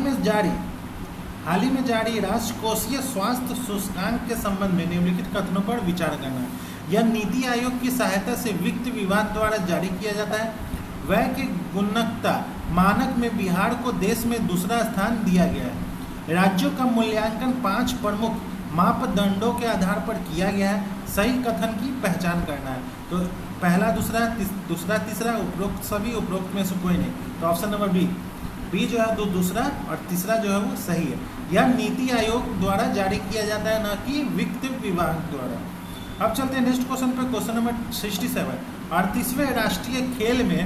ही में जारी राष्ट्रकोषीय स्वास्थ्य सूचकांक के संबंध में निम्नलिखित कथनों पर विचार करना है। यह नीति आयोग की सहायता से वित्त विभाग द्वारा जारी किया जाता है। व्यय के गुणवत्ता मानक में बिहार को देश में दूसरा स्थान दिया गया है। राज्यों का मूल्यांकन 5 प्रमुख मापदंडों के आधार पर किया गया है। सही कथन की पहचान करना है। तो पहला, दूसरा, तीसरा, उपरोक्त सभी, उपरोक्त में से कोई नहीं? तो ऑप्शन नंबर बी जो है दूसरा और तीसरा जो है वो सही है। यह नीति आयोग द्वारा जारी किया जाता है, न कि वित्त विभाग द्वारा। अब चलते हैं नेक्स्ट क्वेश्चन पर, क्वेश्चन नंबर 67। 38वें राष्ट्रीय खेल में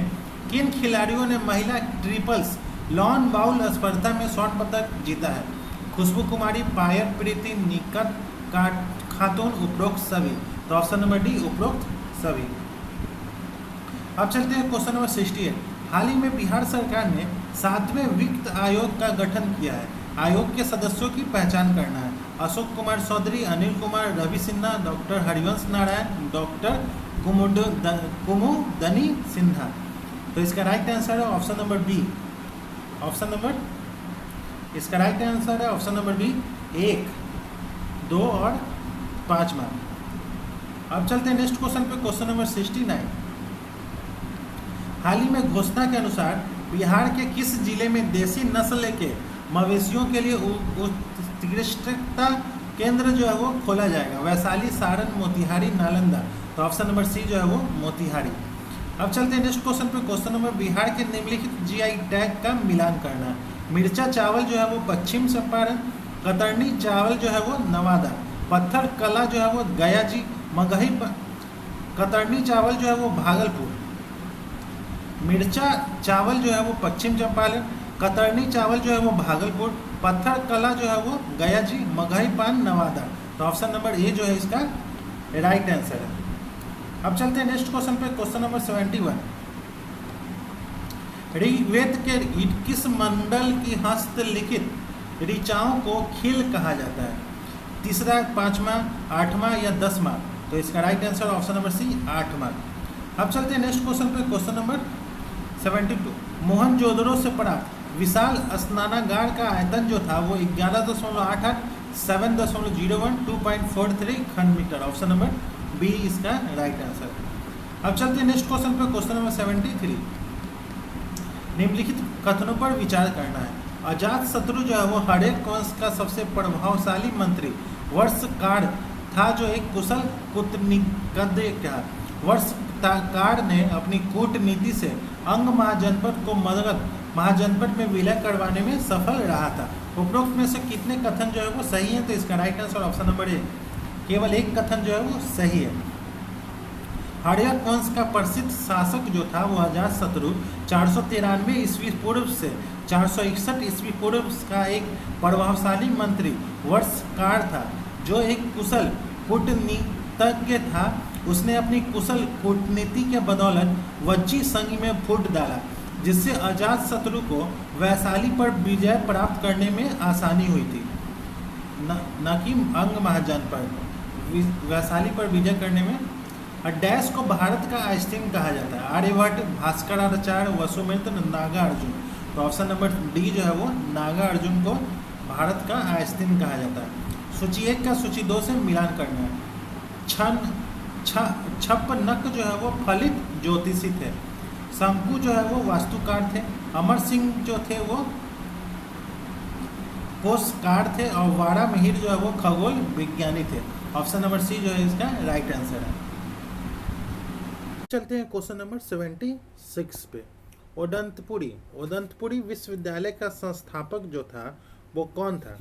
किन खिलाड़ियों ने महिला ट्रिपल्स लॉन बाउल स्पर्धा में स्वर्ण पदक जीता है? खुशबू कुमारी, पायल प्रीति, निकट खातून, उपरोक्त सभी? तो ऑप्शन नंबर डी, उपरोक्त सभी। अब चलते हैं क्वेश्चन नंबर 68। हाल ही में बिहार सरकार ने 7वें वित्त आयोग का गठन किया है। आयोग के सदस्यों की पहचान करना है। अशोक कुमार चौधरी, अनिल कुमार, रवि सिन्हा, डॉक्टर हरिवंश नारायण, डॉक्टर कुमुदनी सिन्हा। तो इसका राइट आंसर है ऑप्शन नंबर बी। इसका राइट आंसर है ऑप्शन नंबर बी, 1, 2 और 5वां। अब चलते हैं नेक्स्ट क्वेश्चन पे, क्वेश्चन नंबर 69। हाल ही में घोषणा के अनुसार बिहार के किस जिले में देसी नस्ल के मवेशियों के लिए उत्कृष्टता केंद्र जो है वो खोला जाएगा? वैशाली, सारण, मोतिहारी, नालंदा। तो ऑप्शन नंबर सी जो है वो मोतिहारी। अब चलते हैं नेक्स्ट क्वेश्चन पे, क्वेश्चन नंबर बिहार के निम्नलिखित जीआई टैग का मिलान करना है। मिर्चा चावल जो है वो पश्चिम चंपारण, कतरनी चावल जो है वो नवादा, पत्थर कला जो है वो गया जी, मगही कतरनी चावल जो है वो भागलपुर, मिर्चा चावल जो है वो पश्चिम चंपारण, कतरनी चावल जो है वो भागलपुर, पत्थर कला जो है वो गया जी, मगही पान नवादा। तो ऑप्शन नंबर ए जो है इसका राइट आंसर है। अब चलते हैं नेक्स्ट क्वेश्चन पे, क्वेश्चन नंबर 71। ऋग्वेद के किस मंडल की हस्तलिखित ऋचाओं को खिल कहा जाता है? तीसरा, 5वां, 8वां या 10वां? तो इसका right answer option number C, 8वां। अब चलते हैं नेक्स्ट क्वेश्चन पे, क्वेश्चन नंबर 72। मोहनजोदड़ो से प्राप्त विशाल स्नानागार का आयतन जो था वो 11.88, 7.01, 2.43 घन मीटर। ऑप्शन नंबर बी इसका राइट आंसर। अब चलते हैं नेक्स्ट क्वेश्चन पे, क्वेश्चन नंबर 73। निम्नलिखित कथनों पर विचार करना है। अजात शत्रु जो है वो हरेक वंश का सबसे प्रभावशाली मंत्री वर्षकार था, जो एक कुशल कूटनीतिज्ञ था। वर्षकार ने अपनी कूटनीति से अंग महाजनपद को मगध महाजनपद में विलय करवाने में सफल रहा था। उपरोक्त में से कितने कथन जो है वो सही है? तो इसका राइट आंसर ऑप्शन नंबर ए, केवल एक कथन जो है वो सही है। हर्यक वंश का प्रसिद्ध शासक जो था वो अजातशत्रु 493 ईस्वी पूर्व से 461 ईस्वी पूर्व का एक प्रभावशाली मंत्री वर्षकार था, जो एक कुशल कूटनीतिज्ञ था। उसने अपनी कुशल कूटनीति के बदौलत वज्जी संघ में फूट डाला, जिससे अजातशत्रु को वैशाली पर विजय प्राप्त करने में आसानी हुई थी, न कि अंग महाजनपद। वैशाली पर विजय करने में। डैश को भारत का आइंस्टीन कहा जाता है? आर्यभट्ट, भास्कराचार्य, वसुमित्र, नागार्जुन। तो ऑप्शन नंबर डी जो है वो नागार्जुन को भारत का आइंस्टीन कहा जाता है। सूची 1 का सूची 2 से मिलान करना है। छप्पनक जो है वो फलित ज्योतिषी थे। शंकु जो है वो वास्तुकार थे। अमर सिंह जो थे वो कोषकार थे। और वारा मिहिर जो है वो खगोल विज्ञानी थे। ऑप्शन नंबर सी जो है इसका राइट आंसर है। चलते हैं क्वेश्चन नंबर 76 पे। ओदंतपुरी विश्वविद्यालय का संस्थापक जो था वो कौन था?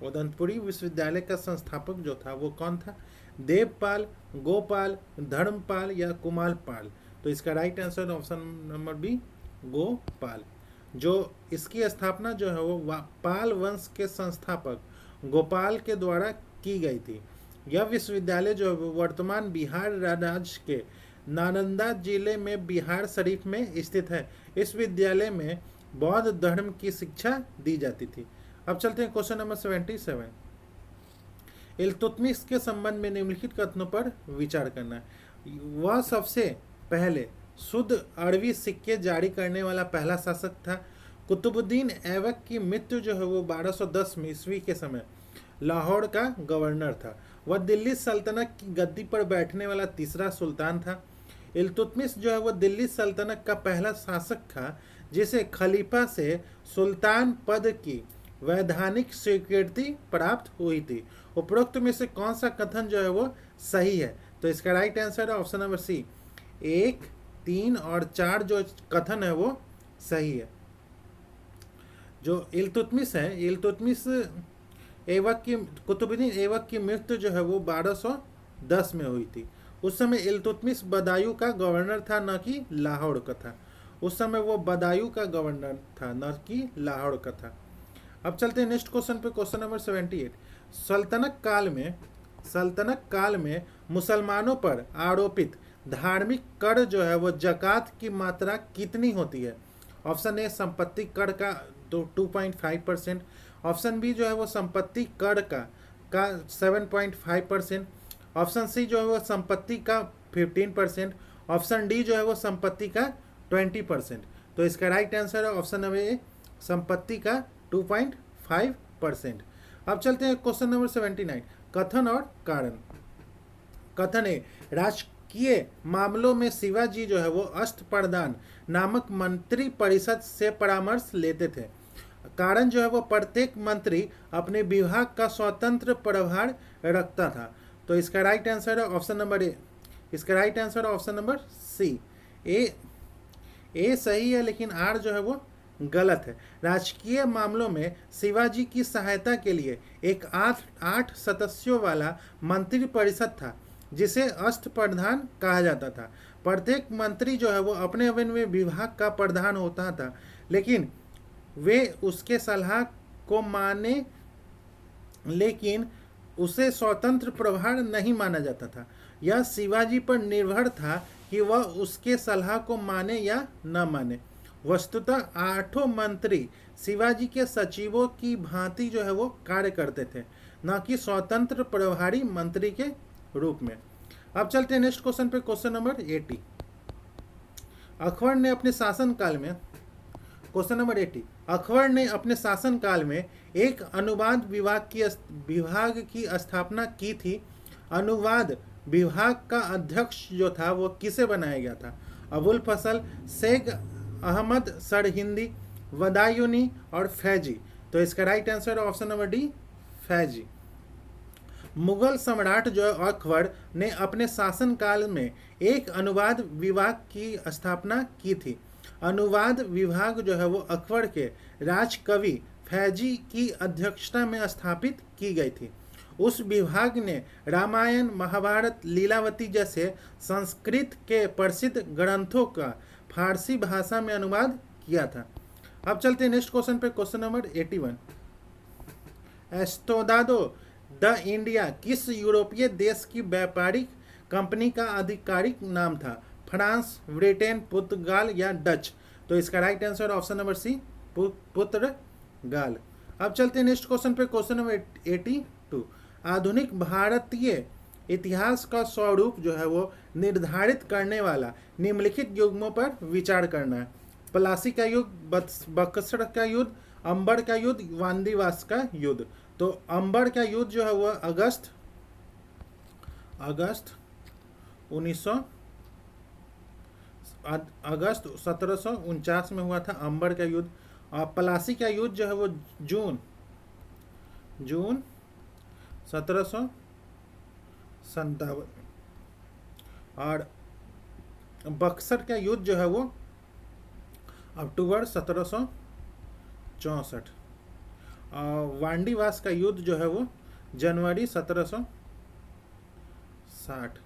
ओदंतपुरी विश्वविद्यालय का संस्थापक जो था वो कौन था? देवपाल, गोपाल, धर्मपाल या कुमारपाल? तो इसका right answer option number B, Gopal. जो इसकी स्थापना जो है वो पाल वंश के संस्थापक गोपाल के द्वारा की गई थी। यह विश्वविद्यालय जो वर्तमान बिहार राज्य के नालंदा जिले में बिहार शरीफ में स्थित है। इस विद्यालय में बौद्ध धर्म की शिक्षा दी जाती थी। अब चलते हैं क्वेश्चन नंबर 77। इल्तुतमिश के संबंध में निम्नलिखित कथनों पर विचार करना है। वह सबसे पहले शुद्ध अरबी सिक्के जारी करने वाला पहला शासक था। कुतुबुद्दीन ऐबक की मृत्यु जो है वो 1210 ईस्वी के समय लाहौर का गवर्नर था। वह दिल्ली सल्तनत की गद्दी पर बैठने वाला तीसरा सुल्तान था। इल्तुतमिश जो है वो दिल्ली सल्तनत का पहला शासक था जिसे खलीफा से सुल्तान पद की वैधानिक स्वीकृति प्राप्त हुई थी। उपरोक्त में से कौन सा कथन जो है वो सही है? तो इसका राइट आंसर है ऑप्शन नंबर सी, 1, 3 और 4 जो कथन है वो सही है। जो इल्तुतमिश है, इल्तुतमिश ऐबक की कुतुबुद्दीन ऐबक की मृत्यु जो है वो 1210 में हुई थी। उस समय इल्तुतमिश बदायूं का गवर्नर था, न कि लाहौर का था। उस समय वो बदायूं का गवर्नर था, न कि लाहौर का था। अब चलते हैं नेक्स्ट क्वेश्चन पे, क्वेश्चन नंबर 78। सल्तनत काल में मुसलमानों पर आरोपित धार्मिक कर जो है वो ज़कात की मात्रा कितनी होती है? ऑप्शन ए संपत्ति कर का 2.5%, ऑप्शन बी जो है वो संपत्ति कर का 7.5%, ऑप्शन सी जो है वो संपत्ति का 15%, ऑप्शन डी जो है वो संपत्ति का 20%। तो इसका राइट आंसर है ऑप्शन नंबर ए, संपत्ति का 2.5%। अब चलते हैं क्वेश्चन नंबर 79, कथन और कारण। कथन ए, राजकीय मामलों में शिवाजी जो है वो अष्टप्रधान नामक मंत्री परिषद से परामर्श लेते थे। कारण जो है वो प्रत्येक मंत्री अपने विभाग का स्वतंत्र प्रभार रखता था। तो इसका राइट आंसर है ऑप्शन नंबर ए, इसका राइट आंसर है ऑप्शन नंबर सी। ए सही है लेकिन आर जो है वो गलत है। राजकीय मामलों में शिवाजी की सहायता के लिए एक 8 सदस्यों वाला मंत्री परिषद था जिसे अष्टप्रधान कहा जाता था। प्रत्येक मंत्री जो है वो अपने अपने विभाग का प्रधान होता था, लेकिन वे उसके सलाह को माने, लेकिन उसे स्वतंत्र प्रभार नहीं माना जाता था। यह शिवाजी पर निर्भर था कि वह उसके सलाह को माने या न माने। वस्तुतः 8 मंत्री शिवाजी के सचिवों की भांति जो है वो कार्य करते थे, न कि स्वतंत्र प्रभारी मंत्री के रूप में। अब चलते हैं नेक्स्ट क्वेश्चन पे, क्वेश्चन नंबर 80। अकबर ने अपने शासनकाल में, क्वेश्चन नंबर 80, अकबर ने अपने शासनकाल में एक अनुवाद विभाग की स्थापना की थी। अनुवाद विभाग का अध्यक्ष जो था वो किसे बनाया गया था? अबुल फजल, शेख अहमद सरहिंदी, वदायूनी और फैजी। तो इसका राइट आंसर है option number D, Faizi. Mughal सम्राट जो है अकबर ने अपने शासनकाल में एक अनुवाद विभाग की स्थापना की थी। अनुवाद विभाग जो है वो अकबर के राजकवि फैजी की अध्यक्षता में स्थापित की गई थी। उस विभाग ने रामायण, महाभारत, लीलावती जैसे संस्कृत के प्रसिद्ध ग्रंथों का फारसी भाषा में अनुवाद किया था। अब चलते हैं नेक्स्ट क्वेश्चन पे, क्वेश्चन नंबर 81। एस्टोदादो द इंडिया किस यूरोपीय देश की व्यापारिक कंपनी का आधिकारिक नाम था? फ्रांस, ब्रिटेन, पुर्तगाल या डच? तो इसका right answer option number C, पुर्तगाल। अब चलते हैं नेक्स्ट क्वेश्चन पे, क्वेश्चन नंबर 82। आधुनिक भारतीय इतिहास का स्वरूप जो है वो निर्धारित करने वाला निम्नलिखित युग्मों पर विचार करना है। प्लासी का युग, बक्सर का युद्ध, अंबर का युद्ध, वांदीवास का युद्ध। तो अंबर का युद्ध जो है वह अगस्त 1749 में हुआ था, अंबर का युद्ध। और प्लासी का युद्ध जो है वो जून 1757। और बक्सर का युद्ध जो है वो अक्टूबर 1764। और वांडीवास का युद्ध जो है वो जनवरी 1760।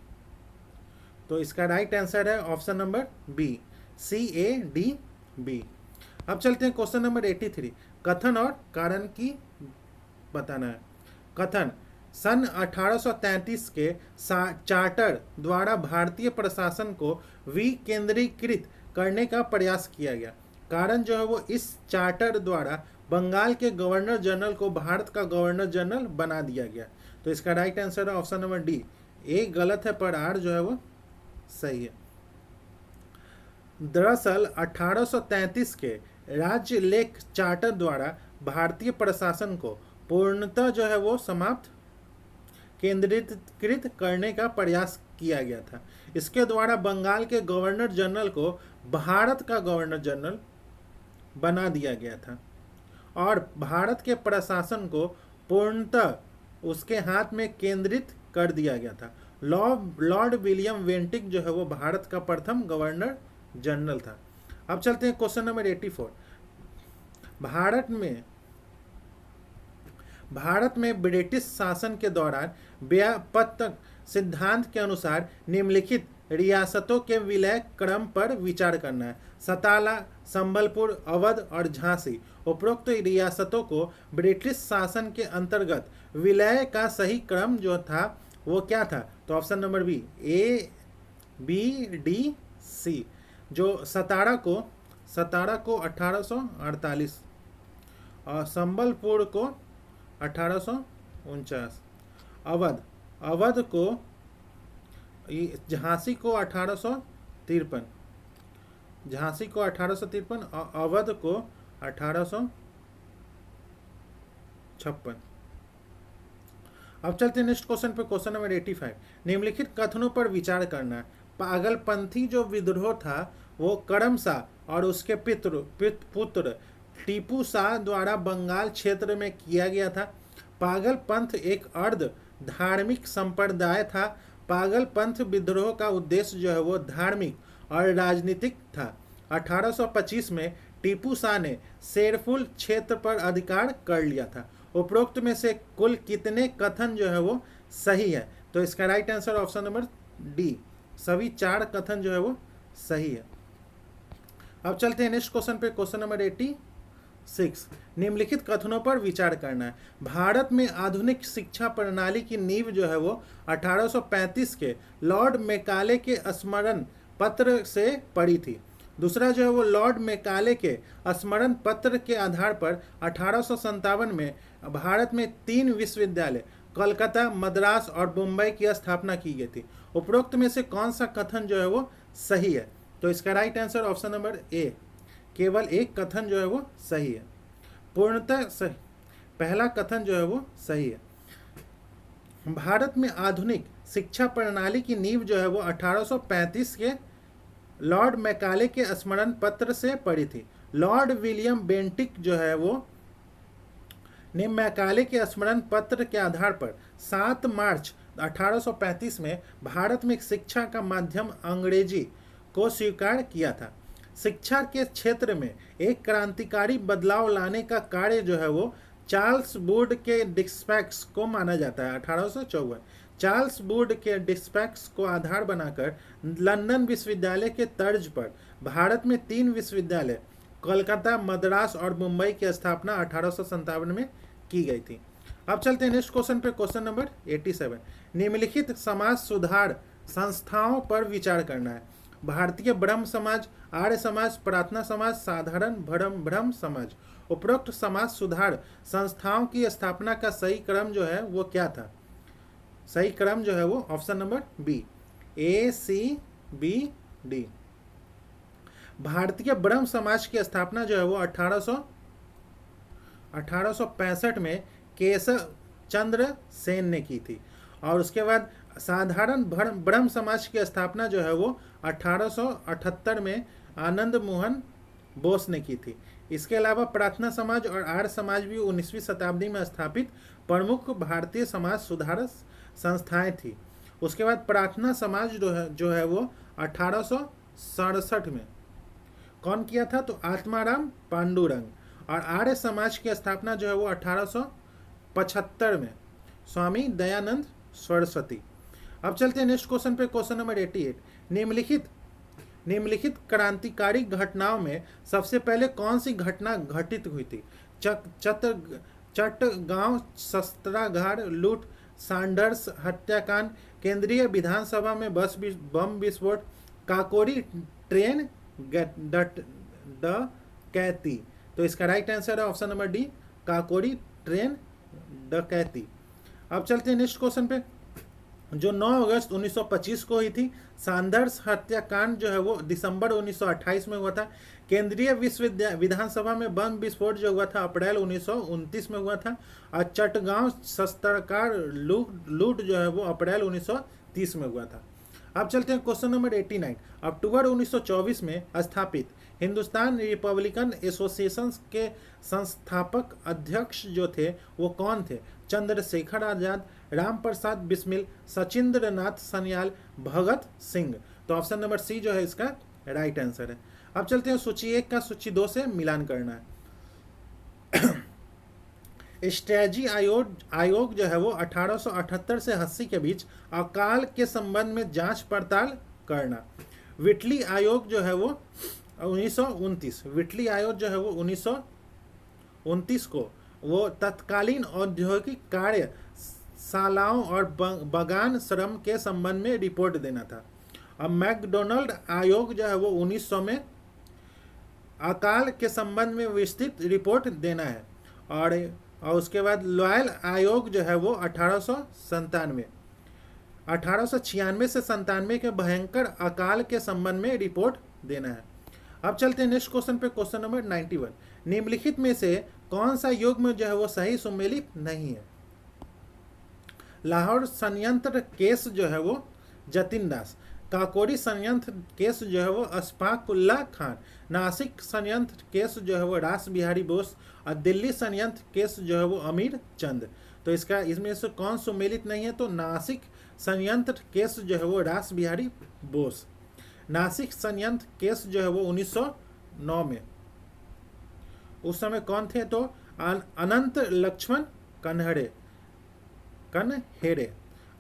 तो इसका राइट आंसर है ऑप्शन नंबर बी, CADB। अब चलते हैं क्वेश्चन नंबर 83। कथन और कारण की बताना है। कथन, सन 1833 के चार्टर द्वारा भारतीय प्रशासन को विकेंद्रीकृत करने का प्रयास किया गया। कारण जो है वो इस चार्टर द्वारा बंगाल के गवर्नर जनरल को भारत का गवर्नर जनरल बना दिया गया। तो इसका राइट आंसर है ऑप्शन नंबर डी। ए गलत है पर आर जो है वो सही है। दरअसल 1833 के राज्य लेख चार्टर द्वारा भारतीय प्रशासन को पूर्णतः जो है वो समाप्त केंद्रीकृत करने का प्रयास किया गया था। इसके द्वारा बंगाल के गवर्नर जनरल को भारत का गवर्नर जनरल बना दिया गया था और भारत के प्रशासन को पूर्णतः उसके हाथ में केंद्रित कर दिया गया था। लॉर्ड विलियम वेंटिक जो है वो भारत का प्रथम गवर्नर जनरल था। अब चलते हैं क्वेश्चन नंबर 84। भारत में ब्रिटिश शासन के दौरान व्यापक सिद्धांत के अनुसार निम्नलिखित रियासतों के विलय क्रम पर विचार करना है। सताला, संबलपुर, अवध और झांसी। उपरोक्त रियासतों को ब्रिटिश शासन के अंतर्गत विलय का सही क्रम जो था वो क्या था? तो option number B, A, B, D, C। जो सतारा को सतारा को 1848 और संबलपुर को 1849। अवध अवध को झांसी को 1853, झांसी को 1853 और अवध को 1856। अब चलते हैं नेक्स्ट क्वेश्चन पे, क्वेश्चन नंबर 85। निम्नलिखित कथनों पर विचार करना है। पागलपंथी जो विद्रोह था वो करम शाह और उसके पुत्र टीपू शाह द्वारा बंगाल क्षेत्र में किया गया था। पागल पंथ एक अर्ध धार्मिक संप्रदाय था। पागल पंथ विद्रोह का उद्देश्य जो है वो धार्मिक और राजनीतिक था। 1825 में टीपू शाह ने शेरफुल क्षेत्र पर अधिकार कर लिया था। उपरोक्त में से कुल कितने कथन जो है वो सही है? तो इसका right answer option number D, सभी 4 कथन जो है वो सही है। अब चलते हैं नेक्स्ट क्वेश्चन पे, क्वेश्चन नंबर 86। निम्नलिखित कथनों पर विचार करना है। भारत में आधुनिक शिक्षा प्रणाली की नींव जो है वो 1835 के लॉर्ड मैकाले के स्मरण पत्र से पड़ी थी। दूसरा जो है वो लॉर्ड मैकाले के स्मरण पत्र के आधार पर 1857 में भारत में 3 विश्वविद्यालय कोलकाता, मद्रास और मुंबई की स्थापना की गई थी। उपरोक्त में से कौन सा कथन जो है वो सही है? तो इसका राइट आंसर ऑप्शन नंबर ए, केवल एक कथन जो है वो सही है, पूर्णतः सही। पहला कथन जो है वो सही है। भारत में आधुनिक शिक्षा प्रणाली की नींव जो है वो 1835 के लॉर्ड मैकाले के स्मरण पत्र से पड़ी थी। लॉर्ड विलियम बेंटिक जो है वो ने मैकाले के स्मरण पत्र के आधार पर 7 मार्च 1835 में भारत में शिक्षा का माध्यम अंग्रेजी को स्वीकार किया था। शिक्षा के क्षेत्र में एक क्रांतिकारी बदलाव लाने का कार्य जो है वो चार्ल्स वुड के डिस्पैच को माना जाता है। 1854 चार्ल्स वुड के डिस्पैच को आधार बनाकर लंदन विश्वविद्यालय के तर्ज पर भारत में 3 विश्वविद्यालय कोलकाता, मद्रास और मुंबई की स्थापना 1857 में की गई थी। अब चलते हैं नेक्स्ट क्वेश्चन पे, क्वेश्चन नंबर 87। निम्नलिखित समाज सुधार संस्थाओं पर विचार करना है। भारतीय ब्रह्म समाज, आर्य समाज, प्रार्थना समाज, साधारण ब्रह्म समाज। उपरोक्त समाज सुधार संस्थाओं की स्थापना का सही क्रम जो है वो क्या था? सही क्रम जो है वो ऑप्शन नंबर बी, ACBD। भारतीय ब्रह्म समाज की स्थापना जो है वो 1865 में केशव चंद्र सेन ने की थी। और उसके बाद साधारण ब्रह्म समाज की स्थापना जो है वो 1878 में आनंद मोहन बोस ने की थी। इसके अलावा प्रार्थना समाज और आर्य समाज भी 19वीं शताब्दी में स्थापित प्रमुख भारतीय समाज सुधार संस्थाएं थी। उसके बाद प्रार्थना समाज जो है वो 1867 में कौन किया था? तो आत्माराम पांडुरंग। और आर्य समाज की स्थापना जो है वो 1875 में स्वामी दयानंद सरस्वती। अब चलते हैं नेक्स्ट क्वेश्चन पे, क्वेश्चन नंबर 88। निम्नलिखित क्रांतिकारी घटनाओं में सबसे पहले कौन सी घटना घटित हुई थी? चटगांव शस्त्रागार लूट, सैंडर्स हत्याकांड, केंद्रीय विधानसभा में बम विस्फोट, काकोरी ट्रेन डकैती। तो इसका राइट आंसर है option number D, Kakori train डकैती। अब चलते हैं नेक्स्ट क्वेश्चन पे, जो 9 अगस्त 1925 को हुई थी। सैंडर्स हत्याकांड जो है वो दिसंबर 1928 में हुआ था। केंद्रीय विधानसभा में बम विस्फोट जो हुआ था अप्रैल 1929 में हुआ था। और चटगांव शस्त्रागार लूट जो है वो अप्रैल 1930 में हुआ था। अब चलते हैं क्वेश्चन नंबर 89। अक्टूबर 1924 में स्थापित हिंदुस्तान रिपब्लिकन एसोसिएशन के संस्थापक अध्यक्ष जो थे वो कौन थे? चंद्रशेखर आजाद, राम प्रसाद बिस्मिल, सचिंद्र नाथ सन्याल, भगत सिंह। तो ऑप्शन नंबर सी जो है इसका राइट आंसर है। अब चलते हैं सूची 1 का सूची 2 से मिलान करना है। स्ट्रेटजी आयोग जो है वो 1878 से 80 के बीच अकाल के संबंध में जांच पड़ताल करना। विटली आयोग जो है वो 1929, विटली आयोग जो है वो 1929 को वो तत्कालीन औद्योगिक कार्यशालाओं और बगान श्रम के संबंध में रिपोर्ट देना था। अब मैकडोनाल्ड आयोग जो है वो 1900 में अकाल के संबंध में विस्तृत रिपोर्ट देना है। और उसके बाद लॉयल आयोग जो है वो 1896 से 97 के भयंकर अकाल के संबंध में रिपोर्ट देना है। अब चलते हैं नेक्स्ट क्वेश्चन पे, क्वेश्चन नंबर 91। निम्नलिखित में से कौन सा युग्म जो है वो सही सुमेलित नहीं है? लाहौर संयंत्र केस जो है वो जतिन दास, काकोरी संयंत्र केस जो है वो अशफाकुल्ला खान, नासिक संयंत्र केस जो है वो रास बिहारी बोस, और दिल्ली संयंत्र केस जो है वो अमीर चंद। तो इसमें से कौन सुमेलित नहीं है? तो नासिक संयंत्र केस जो है वो रास बिहारी बोस। नासिक संयंत्र केस जो है वो 1909 में, उस समय कौन थे? तो अनंत लक्ष्मण कन्हेरे।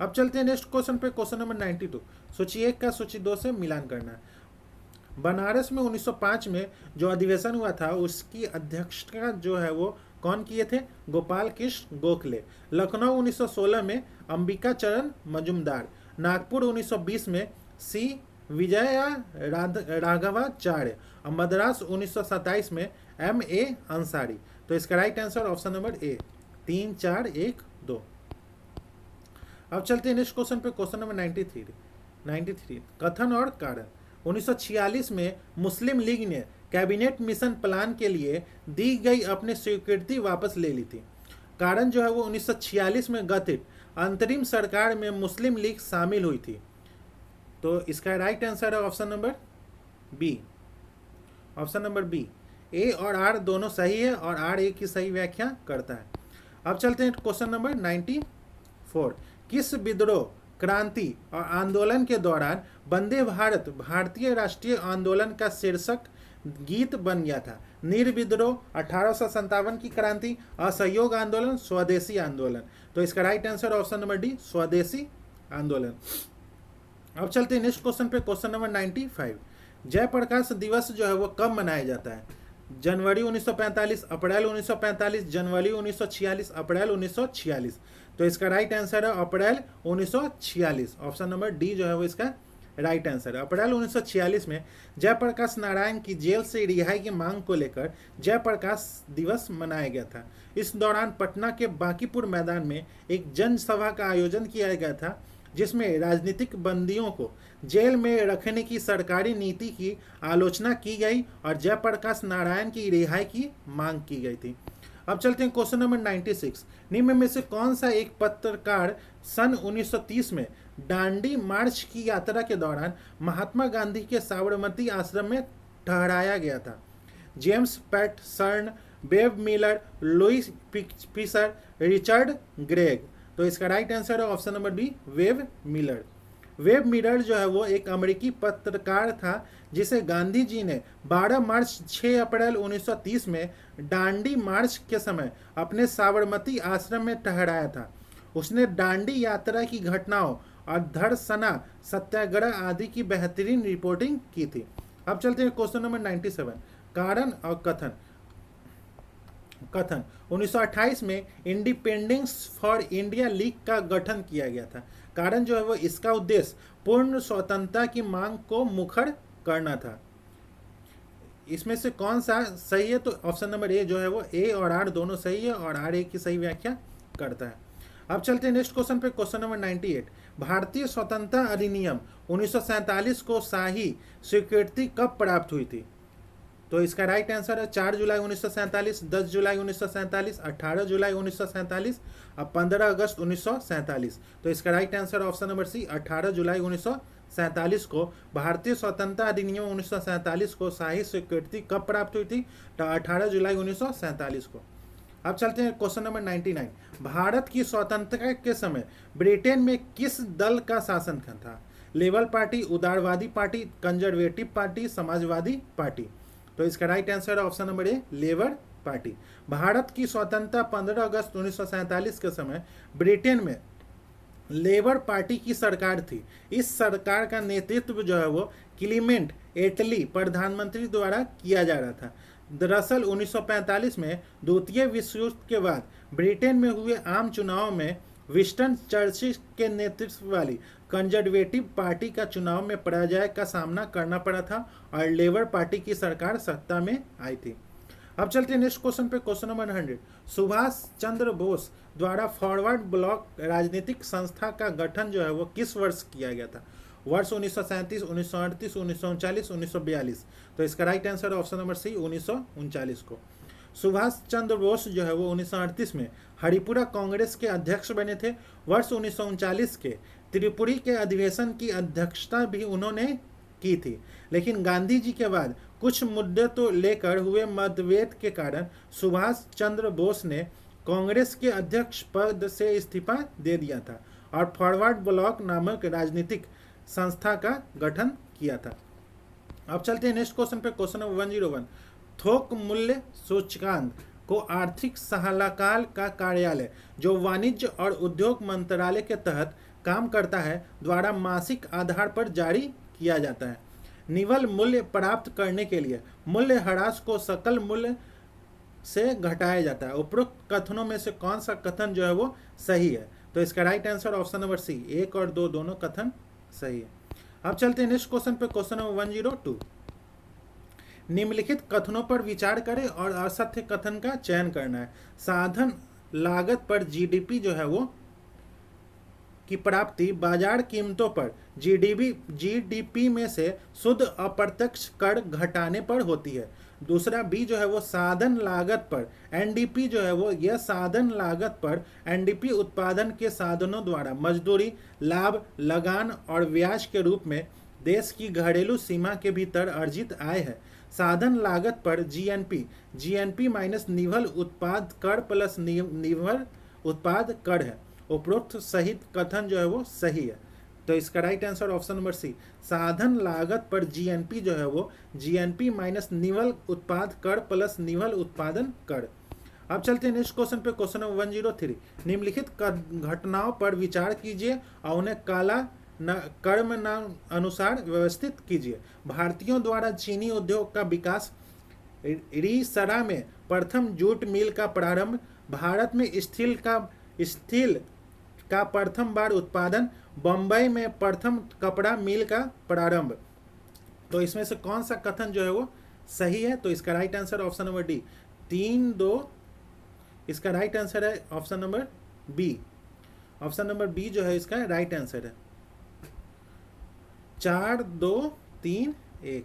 अब चलते हैं नेक्स्ट क्वेश्चन पे, क्वेश्चन नंबर 92। सूची 1 का सूची 2 से मिलान करना है। बनारस में 1905 में जो अधिवेशन हुआ था उसकी अध्यक्षता जो है वो कौन किए थे? गोपाल कृष्ण गोखले। लखनऊ 1916 में अंबिका चरण मजुमदार। नागपुर 1920 में सी विजया राघवाचार्य। और मद्रास 1927 में M.A. अंसारी। तो इसका राइट आंसर ऑप्शन नंबर ए, 3, 4, 1, 2। अब चलते हैं नेक्स्ट क्वेश्चन पे, क्वेश्चन नंबर 93। कथन और कारण। 1946 में मुस्लिम लीग ने कैबिनेट मिशन प्लान के लिए दी गई अपनी स्वीकृति वापस ले ली थी। कारण जो है वो 1946 में गठित अंतरिम सरकार में मुस्लिम लीग शामिल हुई थी। तो इसका राइट आंसर है option number B. Option number B, A और आर दोनों सही है और आर ए की सही व्याख्या करता है। अब चलते हैं क्वेश्चन नंबर 94। किस विद्रोह, क्रांति और आंदोलन के दौरान वंदे भारत भारतीय राष्ट्रीय आंदोलन का शीर्षक गीत बन गया था? निर्विद्रोह, 1857 की क्रांति, असहयोग आंदोलन, स्वदेशी आंदोलन। तो इसका right answer option number D, स्वदेशी आंदोलन। अब चलते हैं नेक्स्ट क्वेश्चन पे, क्वेश्चन नंबर 95। जयप्रकाश दिवस जो है वो कब मनाया जाता है? जनवरी 1945, अप्रैल 1945, जनवरी 1946, अप्रैल 1946। तो इसका राइट आंसर है अप्रैल 1946। ऑप्शन नंबर डी जो है वो इसका राइट आंसर है। अप्रैल 1946 में जयप्रकाश नारायण की जेल से रिहाई की मांग को लेकर जयप्रकाश दिवस मनाया गया था। इस दौरान पटना के बांकीपुर मैदान में एक जनसभा का आयोजन किया गया था जिसमें राजनीतिक बंदियों को जेल में रखने की सरकारी नीति की आलोचना की गई और जयप्रकाश नारायण की रिहाई की मांग की गई थी। अब चलते हैं क्वेश्चन नंबर 96। निम्न में से कौन सा एक पत्रकार सन 1930 में दांडी मार्च की यात्रा के दौरान महात्मा गांधी के साबरमती आश्रम में ठहराया गया था? James Patterson, Webb Miller, Louis Fisher, Richard Gregg. तो इसका राइट आंसर है option number B, Webb Miller. Webb Miller जो है वो एक अमेरिकी पत्रकार था जिसे गांधी जी ने 12 मार्च 6 अप्रैल 1930 में दांडी मार्च के समय अपने साबरमती आश्रम में ठहराया था। उसने दांडी यात्रा की घटनाओं और धरसना सत्याग्रह आदि की बेहतरीन रिपोर्टिंग की थी। अब चलते हैं क्वेश्चन नंबर 97। कारण और कथन। 1928 में इंडिपेंडेंस फॉर इंडिया लीग का गठन किया गया था। कारण जो है वो इसका उद्देश्य पूर्ण स्वतंत्रता की मांग को मुखर करना था। इसमें से कौन सा सही है? तो ऑप्शन नंबर ए जो है वो ए और आर दोनों सही है और आर ए की सही व्याख्या करता है। अब चलते हैं नेक्स्ट क्वेश्चन पे, क्वेश्चन नंबर 98। भारतीय स्वतंत्रता अधिनियम 1947 को शाही स्वीकृति कब प्राप्त हुई थी? तो इसका राइट आंसर है 4 जुलाई 1947, 10 जुलाई 1947, 18 जुलाई 1947 और 15 अगस्त 1947। तो इसका right answer option number C, 18 जुलाई 1947 को भारतीय स्वतंत्रता अधिनियम 1947 को शाही स्वीकृति कब प्राप्त हुई थी? तो 18 जुलाई 1947 को। अब चलते हैं क्वेश्चन नंबर 99। भारत की स्वतंत्रता के समय ब्रिटेन में किस दल का शासन था? लेबर पार्टी, उदारवादी party, conservative party, Samajwadi party. तो इसका राइट आंसर है ऑप्शन नंबर ए, लेबर पार्टी। भारत की स्वतंत्रता 15 अगस्त 1947 के समय ब्रिटेन में लेबर पार्टी की सरकार थी। इस सरकार का नेतृत्व जो है वो क्लीमेंट एटली प्रधानमंत्री द्वारा किया जा रहा था। दरअसल 1945 में द्वितीय विश्व युद्ध के बाद ब्रिटेन में हुए आम चुनाव में विंस्टन चर्चिल के नेतृत्व वाली कंजर्वेटिव पार्टी का चुनाव में पराजय का सामना करना पड़ा था और लेबर पार्टी की सरकार सत्ता में आई थी। अब चलते हैं नेक्स्ट क्वेश्चन पे, क्वेश्चन नंबर 100। सुभाष चंद्र बोस द्वारा फॉरवर्ड ब्लॉक राजनीतिक संस्था का गठन जो है वो किस वर्ष किया गया था? वर्ष 1937, 1938, 1939, 1942। तो इसका right answer option number C 1939 को। सुभाष चंद्र बोस जो है वो 1938 में हरिपुरा कांग्रेस के अध्यक्ष बने थे। वर्ष 1939 के त्रिपुरी के अधिवेशन की अध्यक्षता भी उन्होंने की थी, लेकिन गांधी जी के बाद कुछ मुद्दे तो लेकर हुए मतभेद के कारण सुभाष चंद्र बोस ने कांग्रेस के अध्यक्ष पद से इस्तीफा दे दिया था और फॉरवर्ड ब्लॉक नामक राजनीतिक संस्था का गठन किया था। अब चलते हैं नेक्स्ट क्वेश्चन पे, क्वेश्चन नंबर 101। थोक मूल्य सूचकांक को आर्थिक सलाहकार का कार्यालय जो वाणिज्य और उद्योग मंत्रालय के तहत काम करता है द्वारा मासिक आधार पर जारी किया जाता है। निवल मूल्य प्राप्त करने के लिए मूल्य ह्रास को सकल मूल्य से घटाया जाता है। उपरोक्त कथनों में से कौन सा कथन जो है वो सही है? तो इसका right answer option number C 1 और 2 दोनों कथन सही है। अब चलते हैं नेक्स्ट क्वेश्चन पे, क्वेश्चन नंबर 102। निम्नलिखित कथनों पर विचार करें और असत्य कथन का चयन करना है। साधन लागत पर जीडीपी जो है वो की प्राप्ति बाजार कीमतों पर जीडीपी में से शुद्ध अप्रत्यक्ष कर घटाने पर होती है। दूसरा बी जो है वो साधन लागत पर एनडीपी जो है वो यह साधन लागत पर एनडीपी उत्पादन के साधनों द्वारा मजदूरी, लाभ, लगान और ब्याज के रूप में देश की घरेलू सीमा के भीतर अर्जित आय है। साधन लागत पर जीएनपी माइनस निवल उत्पाद कर प्लस निवल उत्पाद कर है। उपरोक्त सहित कथन जो है वो सही है। तो इसका right answer option number C साधन लागत पर जीएनपी जो है वो जीएनपी माइनस निवल उत्पाद कर प्लस निवल उत्पादन कर। अब चलते हैं नेक्स्ट क्वेश्चन पे, क्वेश्चन नंबर 103। निम्नलिखित घटनाओं पर विचार कीजिए और उन्हें काला कर्म अनुसार व्यवस्थित कीजिए। भारतीयों द्वारा चीनी उद्योग का विकास, रिसरा में प्रथम जूट मिल का प्रारंभ, भारत में स्टील का प्रथम बार उत्पादन, बम्बई में प्रथम कपड़ा मिल का प्रारंभ। तो इसमें से कौन सा कथन जो है वो सही है? तो इसका right answer option number D 3-2। इसका राइट आंसर है option number B. Option number B जो है इसका राइट आंसर है 4-2-3-1।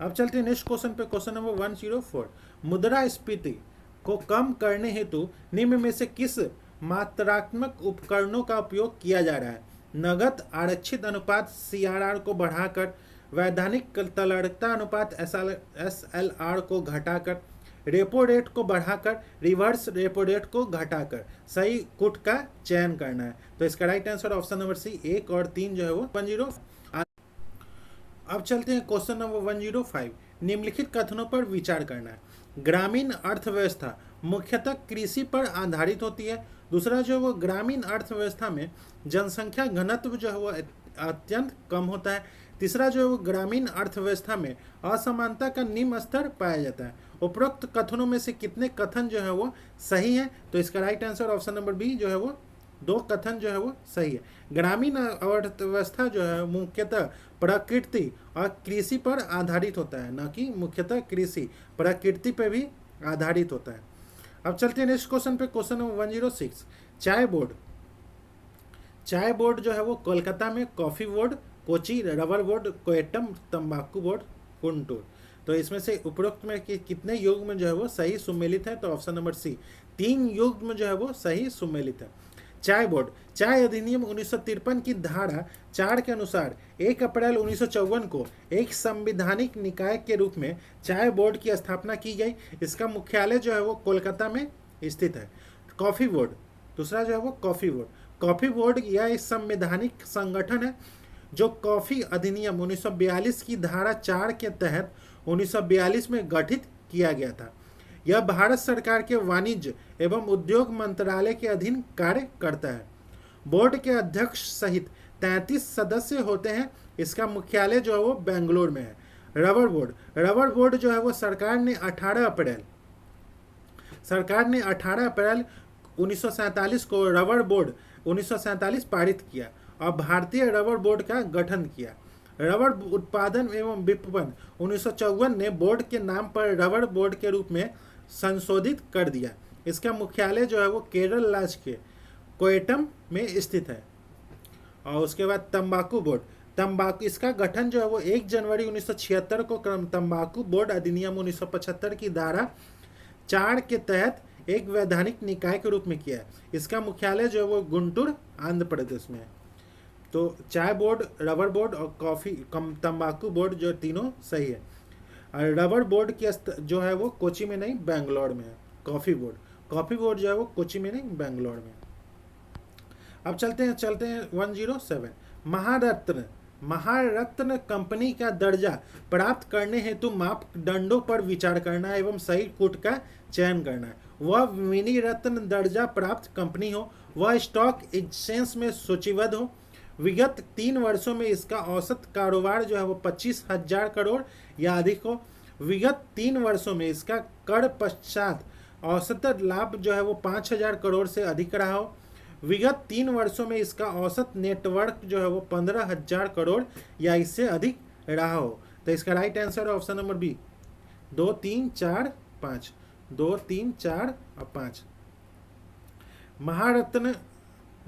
अब चलते हैं नेक्स्ट क्वेश्चन पे, क्वेश्चन नंबर 104। मुद्रास्फीति को कम करने हेतु निम्न में से किस मात्रात्मक उपकरणों का उपयोग किया जा रहा है? नगद आरक्षित अनुपात CRR को बढ़ाकर, वैधानिक तरलता अनुपात SLR को घटाकर, रेपो रेट को बढ़ाकर, रिवर्स रेपो रेट को घटाकर। सही कुट का चयन करना है। तो इसका right answer option number C 1 और 3 जो है वो 10। अब चलते हैं क्वेश्चन नंबर 105। निम्नलिखित कथनों पर विचार करना है। ग्रामीण अर्थव्यवस्था मुख्यतः कृषि पर आधारित होती है। दूसरा जो है वो ग्रामीण अर्थव्यवस्था में जनसंख्या घनत्व जो है वो अत्यंत कम होता है। तीसरा जो है वो ग्रामीण अर्थव्यवस्था में असमानता का निम्न स्तर पाया जाता है। उपरोक्त कथनों में से कितने कथन जो है वो सही है? तो इसका right answer option number B जो है वो 2 कथन जो है वो सही है। ग्रामीण अर्थव्यवस्था जो है मुख्यतः प्रकृति और कृषि पर आधारित होता है, न कि मुख्यतः कृषि प्रकृति पर भी आधारित होता है। अब चलते हैं नेक्स्ट क्वेश्चन पे, क्वेश्चन नंबर 106। चाय बोर्ड जो है वो कोलकाता में, coffee board Kochi, rubber board Kottayam, तंबाकू बोर्ड गुंटूर। तो इसमें से उपरोक्त में कितने युग्म जो है वो सही सुमेलित है? तो ऑप्शन नंबर सी 3 युग्म जो है वो सही सुमेलित है। चाय बोर्ड चाय अधिनियम 1953 की धारा 4 के अनुसार 1 अप्रैल 1954 को एक संवैधानिक निकाय के रूप में चाय बोर्ड की स्थापना की गई। इसका मुख्यालय जो है वो कोलकाता में स्थित है। कॉफ़ी बोर्ड, दूसरा जो है वो कॉफ़ी बोर्ड यह एक संवैधानिक संगठन है जो कॉफ़ी अधिनियम 1942 की धारा 4 के तहत 1942 में गठित किया गया था। यह भारत सरकार के वाणिज्य एवं उद्योग मंत्रालय के अधीन कार्य करता है। बोर्ड के अध्यक्ष सहित 33 सदस्य होते हैं। इसका मुख्यालय जो है वो बेंगलोर में है। रबर बोर्ड जो है वो सरकार ने 18 अप्रैल 1947 को रबर बोर्ड 1947 पारित किया और भारतीय रबर बोर्ड का गठन किया। रबर उत्पादन एवं विपणन 1954 ने बोर्ड के नाम पर रबर बोर्ड के रूप में संशोधित कर दिया। इसका मुख्यालय जो है वो केरल राज्य के कोयटम में स्थित है। और उसके बाद तंबाकू बोर्ड, तंबाकू, इसका गठन जो है वो 1 जनवरी 1976 को तंबाकू बोर्ड अधिनियम 1975 की धारा 4 के तहत एक वैधानिक निकाय के रूप में किया है। इसका मुख्यालय जो है वो गुंटूर आंध्र प्रदेश में है। तो चाय बोर्ड, रबर बोर्ड और कॉफ़ी तंबाकू बोर्ड जो तीनों सही है। और रबर बोर्ड की जो है वो कोची में नहीं बेंगलोर में है। कॉफ़ी बोर्ड जो है वो कोची में नहीं बेंगलोर में। अब चलते हैं 107। महारत्न कंपनी का दर्जा प्राप्त करने हेतु मापदंडों पर विचार करना एवं सही कूट का चयन करना है। वह मिनी रत्न दर्जा प्राप्त कंपनी हो, वह स्टॉक एक्सचेंज में सूचीबद्ध हो, विगत 3 वर्षों में इसका औसत कारोबार जो है वो 25,000 करोड़ या अधिक हो, विगत 3 वर्षों में इसका कर पश्चात औसत लाभ जो है वो 5,000 करोड़ से अधिक रहा हो, विगत 3 वर्षों में इसका औसत नेटवर्क जो है वो 15,000 करोड़ या इससे अधिक रहा हो। तो इसका राइट आंसर है ऑप्शन नंबर बी, 2, 3, 4, 5, 2, 3, 4 और 5। महारत्न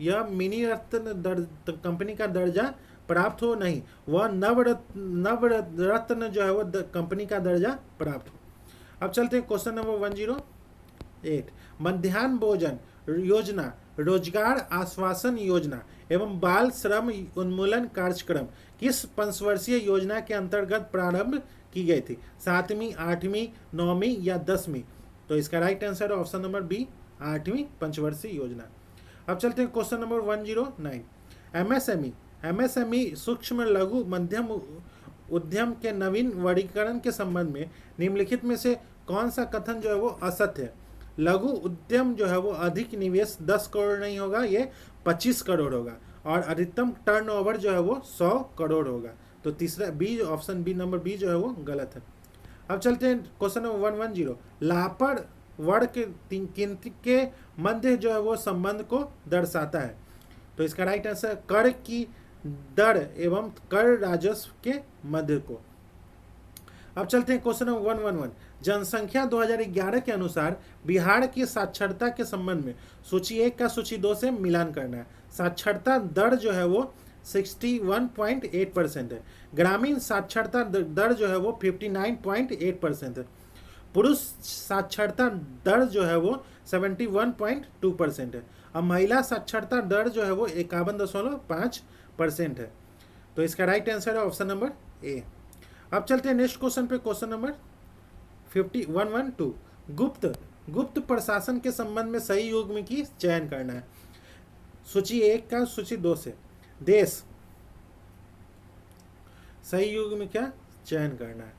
यह मिनी रत्न कंपनी का दर्जा प्राप्त हो नहीं, वह नवरत्न जो है वो कंपनी का दर्जा प्राप्त हो। अब चलते हैं क्वेश्चन नंबर 108। मध्याह्न भोजन योजना, रोजगार आश्वासन योजना एवं बाल श्रम उन्मूलन कार्यक्रम किस पंचवर्षीय योजना के अंतर्गत प्रारंभ की गई थी? 7वीं, 8वीं, 9वीं या 10वीं? तो इसका राइट आंसर है ऑप्शन नंबर बी, 8वीं पंचवर्षीय योजना। अब चलते हैं क्वेश्चन नंबर 109। एमएसएमई सूक्ष्म लघु मध्यम उद्यम के नवीन वर्गीकरण के संबंध में निम्नलिखित में से कौन सा कथन जो है वो असत्य है? लघु उद्यम जो है वो अधिक निवेश 10 करोड़ नहीं होगा, ये 25 करोड़ होगा और अधिकतम टर्नओवर जो है वो 100 करोड़ होगा। तो तीसरा B, option B number B जो है वो गलत है। अब चलते हैं क्वेश्चन नंबर 110। लापर वर्ड के गिनती के मध्य जो है वो संबंध को दर्शाता है। तो इसका राइट आंसर कर की दर एवं कर राजस्व के मध्य को। अब चलते हैं क्वेश्चन नंबर 111। जनसंख्या 2011 के अनुसार बिहार की साक्षरता के संबंध में सूची 1 का सूची 2 से मिलान करना है। साक्षरता दर जो है वो 61.8% है। ग्रामीण साक्षरता दर जो है वो 59.8% है। पुरुष साक्षरता दर जो है वो 71.2% है। अब महिला साक्षरता दर जो है वो 51.5% है। तो इसका राइट आंसर है ऑप्शन नंबर ए। अब चलते हैं नेक्स्ट क्वेश्चन पे, क्वेश्चन नंबर 112। गुप्त प्रशासन के संबंध में सही युग्म की चयन करना है। सूची 1 का सूची 2 से। देश, सही युग्म क्या चयन करना है?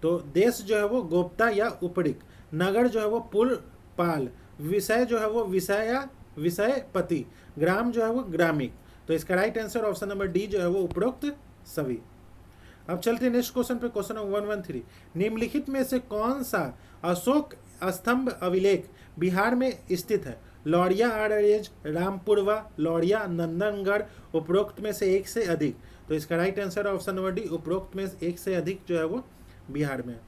तो देश जो है वो गोप्ता या उपरिक, नगर जो है वो पुरपाल, विषय जो है वो विषय या विषयपति, ग्राम जो है वो ग्रामिक। तो इसका right answer option number D जो है वो उपरोक्त सभी। अब चलते हैं नेक्स्ट क्वेश्चन पे, क्वेश्चन नंबर 113। निम्नलिखित में से कौन सा अशोक स्तंभ अभिलेख बिहार में स्थित है? लौरिया अरेज, रामपुरवा, लौरिया, नंदनगढ़, उपरोक्त में से एक से अधिक। तो इसका right answer option number D, उपरोक्त में एक से अधिक जो है वो बिहार में।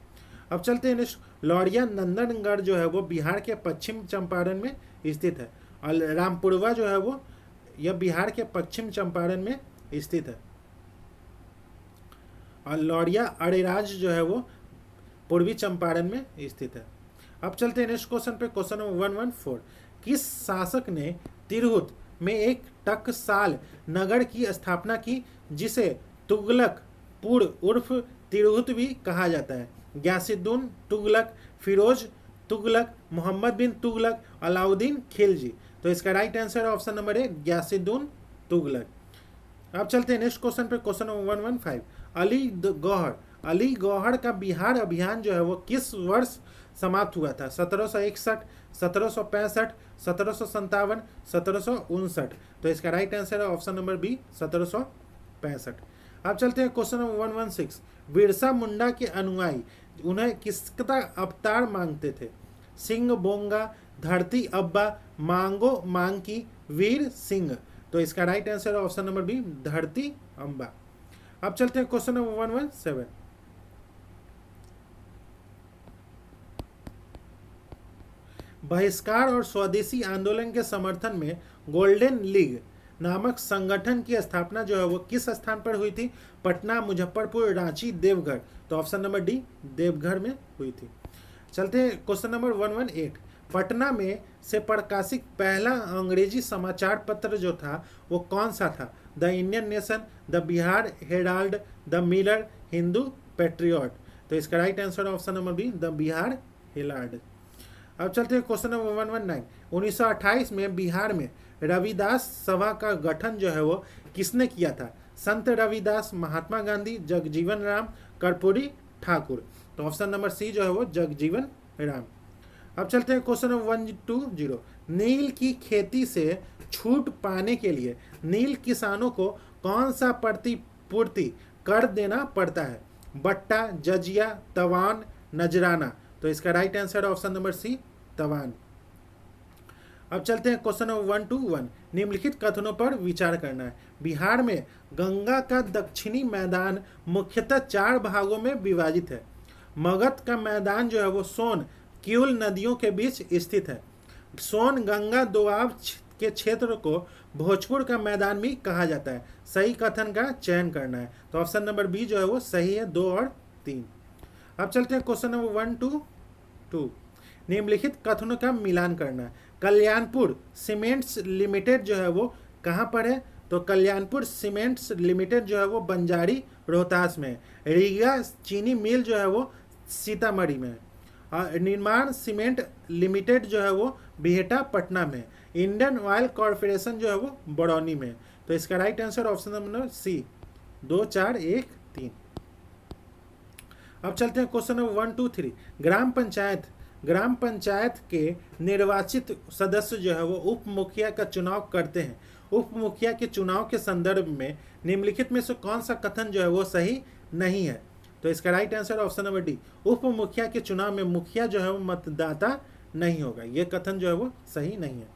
अब चलते हैं नेक्स्ट। लौरिया नंदनगढ़ जो है वो बिहार के पश्चिम चंपारण में स्थित है और रामपुरवा जो है वो यह बिहार के पश्चिम चंपारण में स्थित है और लौरिया अरेराज जो है वो पूर्वी चंपारण में स्थित है। अब चलते हैं नेक्स्ट क्वेश्चन पे, क्वेश्चन नंबर 114। किस शासक ने तिरहुत में एक टकसाल नगर की स्थापना की जिसे तुगलकपुर उर्फ तिरहुत भी कहा जाता है? ग्यासुद्दीन तुगलक, फिरोज तुगलक, मोहम्मद बिन तुगलक, अलाउद्दीन खिलजी। तो इसका राइट आंसर है ऑप्शन नंबर ए, ग्यासुद्दीन तुगलक। अब चलते हैं नेक्स्ट क्वेश्चन पे, क्वेश्चन नंबर 115। अली गौहर का बिहार अभियान जो है वो किस वर्ष समाप्त हुआ था? 1761, 1765, 1757, 1759। तो इसका राइट आंसर है ऑप्शन नंबर बी, 1765। अब चलते हैं क्वेश्चन नंबर 116। बिरसा मुंडा के अनुयायी उन्हें किसका अवतार मांगते थे? सिंह बोंगा, धरती अब्बा, मांगो मांग वीर सिंह। तो इसका राइट आंसर है ऑप्शन नंबर बी, धरती अम्बा। अब चलते हैं क्वेश्चन नंबर 117। बहिष्कार और स्वदेशी आंदोलन के समर्थन में गोल्डन लीग नामक संगठन की स्थापना जो है वो किस स्थान पर हुई थी? पटना, मुजफ्फरपुर, रांची, देवघर। तो ऑप्शन नंबर डी, देवघर में हुई थी। चलते हैं क्वेश्चन नंबर 118। पटना में से प्रकाशित पहला अंग्रेजी समाचार पत्र जो था वो कौन सा था? The Indian Nation, the Bihar Herald, the Mirror, Hindu Patriot. तो इसका right answer option number B, the Bihar Herald. अब चलते हैं क्वेश्चन नंबर 119। 1928 में बिहार में रविदास सभा का गठन जो है वो किसने किया था? संत रविदास, महात्मा गांधी, जगजीवन राम, कर्पूरी ठाकुर। तो ऑप्शन नंबर सी जो है वो जगजीवन राम। अब चलते हैं क्वेश्चन नंबर 120। नील की खेती से छूट पाने के लिए नील किसानों को कौन सा प्रतिपूर्ति कर देना पड़ता है? बट्टा, जजिया, तवान, नजराना। तो इसका right answer option number C, तवान। अब चलते हैं क्वेश्चन नंबर 121। निम्नलिखित कथनों पर विचार करना है। बिहार में गंगा का दक्षिणी मैदान मुख्यतः 4 भागों में विभाजित है। मगध का मैदान जो है वो सोन किउल नदियों के बीच स्थित है। सोन गंगा दोआब के क्षेत्र को भोजपुर का मैदान भी कहा जाता है। सही कथन का चयन करना है। तो ऑप्शन नंबर बी जो है वो सही है, 2 और 3। अब चलते हैं क्वेश्चन नंबर 122। निम्नलिखित कथनों का मिलान करना है। कल्याणपुर सीमेंट्स लिमिटेड जो है वो कहाँ पर है? तो कल्याणपुर सीमेंट्स लिमिटेड जो है वो बंजारी रोहतास में है। रीगा चीनी मिल जो है वो सीतामढ़ी में है। और निर्माण सीमेंट लिमिटेड जो है वो बिहेटा पटना में है। इंडियन ऑयल कॉरपोरेशन जो है वो बरौनी में है। तो इसका right answer option number C, 2, 4, 1, 3। अब चलते हैं क्वेश्चन नंबर 123। ग्राम पंचायत के निर्वाचित सदस्य जो है वो उप मुखिया का चुनाव करते हैं। उप मुखिया के चुनाव के संदर्भ में निम्नलिखित में से कौन सा कथन जो है वो सही नहीं है? तो इसका right answer option number D, उप मुखिया के चुनाव में मुखिया जो है वो मतदाता नहीं होगा। यह कथन जो है वो सही नहीं है।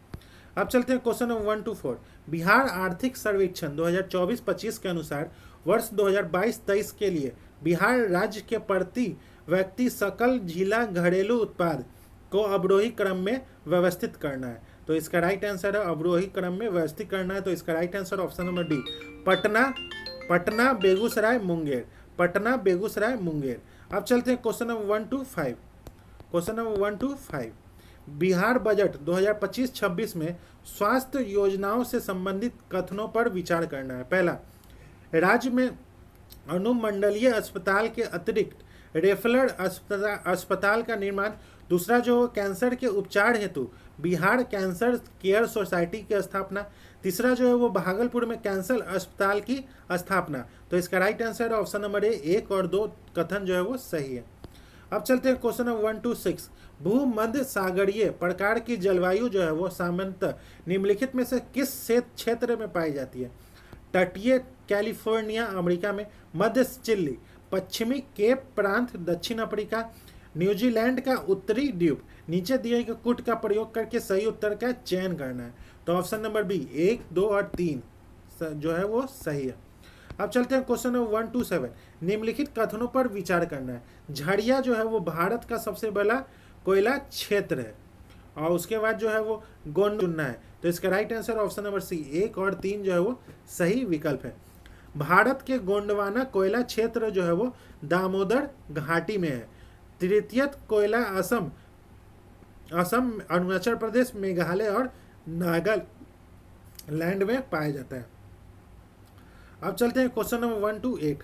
अब चलते हैं क्वेश्चन नंबर 124। बिहार आर्थिक सर्वेक्षण 2024-25 के अनुसार वर्ष 2022-23 के लिए बिहार राज्य के प्रति व्यक्ति सकल जिला घरेलू उत्पाद को अवरोही क्रम में व्यवस्थित करना है। तो इसका राइट आंसर है अवरोही क्रम में व्यवस्थित करना है। तो इसका right answer option number D, Patna, Begusarai, Munger. Patna, Begusarai, Munger. अब चलते हैं question number 125। Question number 125। Bihar budget 2025-26 में स्वास्थ्य योजनाओं से संबंधित कथनों पर विचार करना है। पहला, राज्य में अनुमंडलीय अस्पताल के अतिरिक्त रेफरल अस्पताल का निर्माण। दूसरा जो कैंसर के उपचार हेतु बिहार कैंसर केयर सोसाइटी की स्थापना। तीसरा जो है वो भागलपुर में कैंसर अस्पताल की स्थापना। तो इसका राइट आंसर है ऑप्शन नंबर ए, 1 और 2 कथन जो है वो सही है। अब चलते हैं क्वेश्चन नंबर 126। भूमध्य सागरीय प्रकार की जलवायु जो है वो सामान्यतः निम्नलिखित में से किस क्षेत्र में पाई जाती है? तटीय कैलिफोर्निया अमेरिका में, मध्य चिली, पश्चिमी केप प्रांत दक्षिण अफ्रीका, न्यूजीलैंड का उत्तरी द्वीप। नीचे दिए गए कूट का प्रयोग करके सही उत्तर का चयन करना है। तो ऑप्शन नंबर बी, 1, 2 और 3 जो है वो सही है। अब चलते हैं क्वेश्चन नंबर 127। निम्नलिखित कथनों पर विचार करना है। झरिया जो है वो भारत का सबसे बड़ा कोयला क्षेत्र है। और उसके बाद जो है वो गोंड चुनना है। तो इसका right answer option number C, 1 और 3 जो है वो सही विकल्प है। भारत के गोंडवाना कोयला क्षेत्र जो है वो दामोदर घाटी में है। तृतीय कोयला असम, अरुणाचल प्रदेश, मेघालय और नागालैंड में पाया जाता है। अब चलते हैं क्वेश्चन नंबर 128।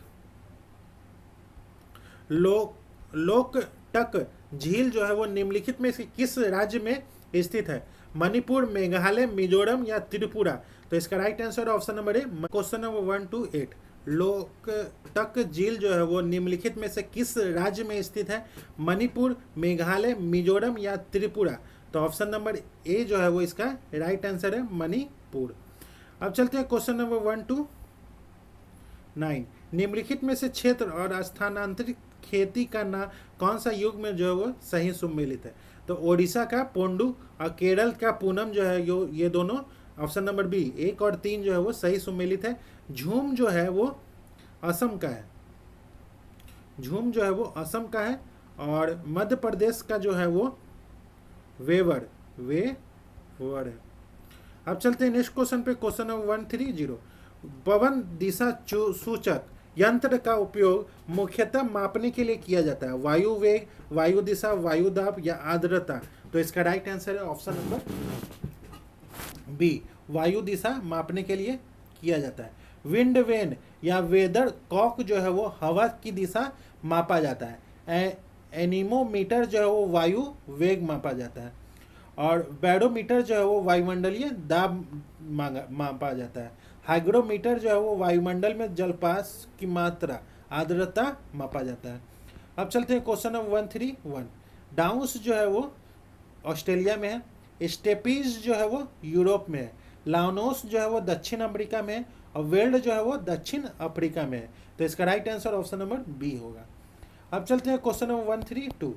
लोकटक झील जो है वो निम्नलिखित में से किस राज्य में स्थित है? मणिपुर, मेघालय, मिजोरम या त्रिपुरा। तो इसका राइट आंसर ऑप्शन नंबर ए, क्वेश्चन नंबर 128। लोकटक झील जो है वो निम्नलिखित में से किस राज्य में स्थित है? मणिपुर, मेघालय, मिजोरम या त्रिपुरा। तो ऑप्शन नंबर ए जो है वो इसका राइट आंसर है मणिपुर। अब चलते हैं क्वेश्चन नंबर 129। निम्नलिखित में से क्षेत्र और स्थानांतरित खेती करना कौन सा युग में जो है वो सही सुमेलित है? तो ओडिशा का पोंडू और केरल का पूनम जो है ये दोनों ऑप्शन नंबर बी 1 और 3 जो है वो सही सुमेलित है। झूम जो है वो असम का है, झूम जो है वो असम का है। और मध्य प्रदेश का जो है वो वेवर है। अब चलते हैं नेक्स्ट क्वेश्चन पे, क्वेश्चन नंबर 130। पवन दिशा सूचक यंत्र का उपयोग मुख्यतः मापने के लिए किया जाता है, वायु वेग, वायु दिशा, वायु दाब या आर्द्रता? तो इसका राइट आंसर है ऑप्शन नंबर बी, वायु दिशा मापने के लिए किया जाता है। विंड वेन या वेदर कॉक जो है वो हवा की दिशा मापा जाता है। एनीमोमीटर जो है वो वायु वेग मापा जाता है। और बैरोमीटर जो है वो वायुमंडलीय दाब मापा जाता है। हाइग्रोमीटर जो है वो वायुमंडल में जलपास की मात्रा आर्द्रता मापा जाता है। अब चलते हैं क्वेश्चन नंबर 131। डाउस जो है वो ऑस्ट्रेलिया में है, स्टेपीज जो है वो यूरोप में है, लानोस जो है वो दक्षिण अमेरिका में है, और वेल्ड जो है वो दक्षिण अफ्रीका में है। तो इसका right answer option number B होगा। अब चलते हैं क्वेश्चन नंबर 132।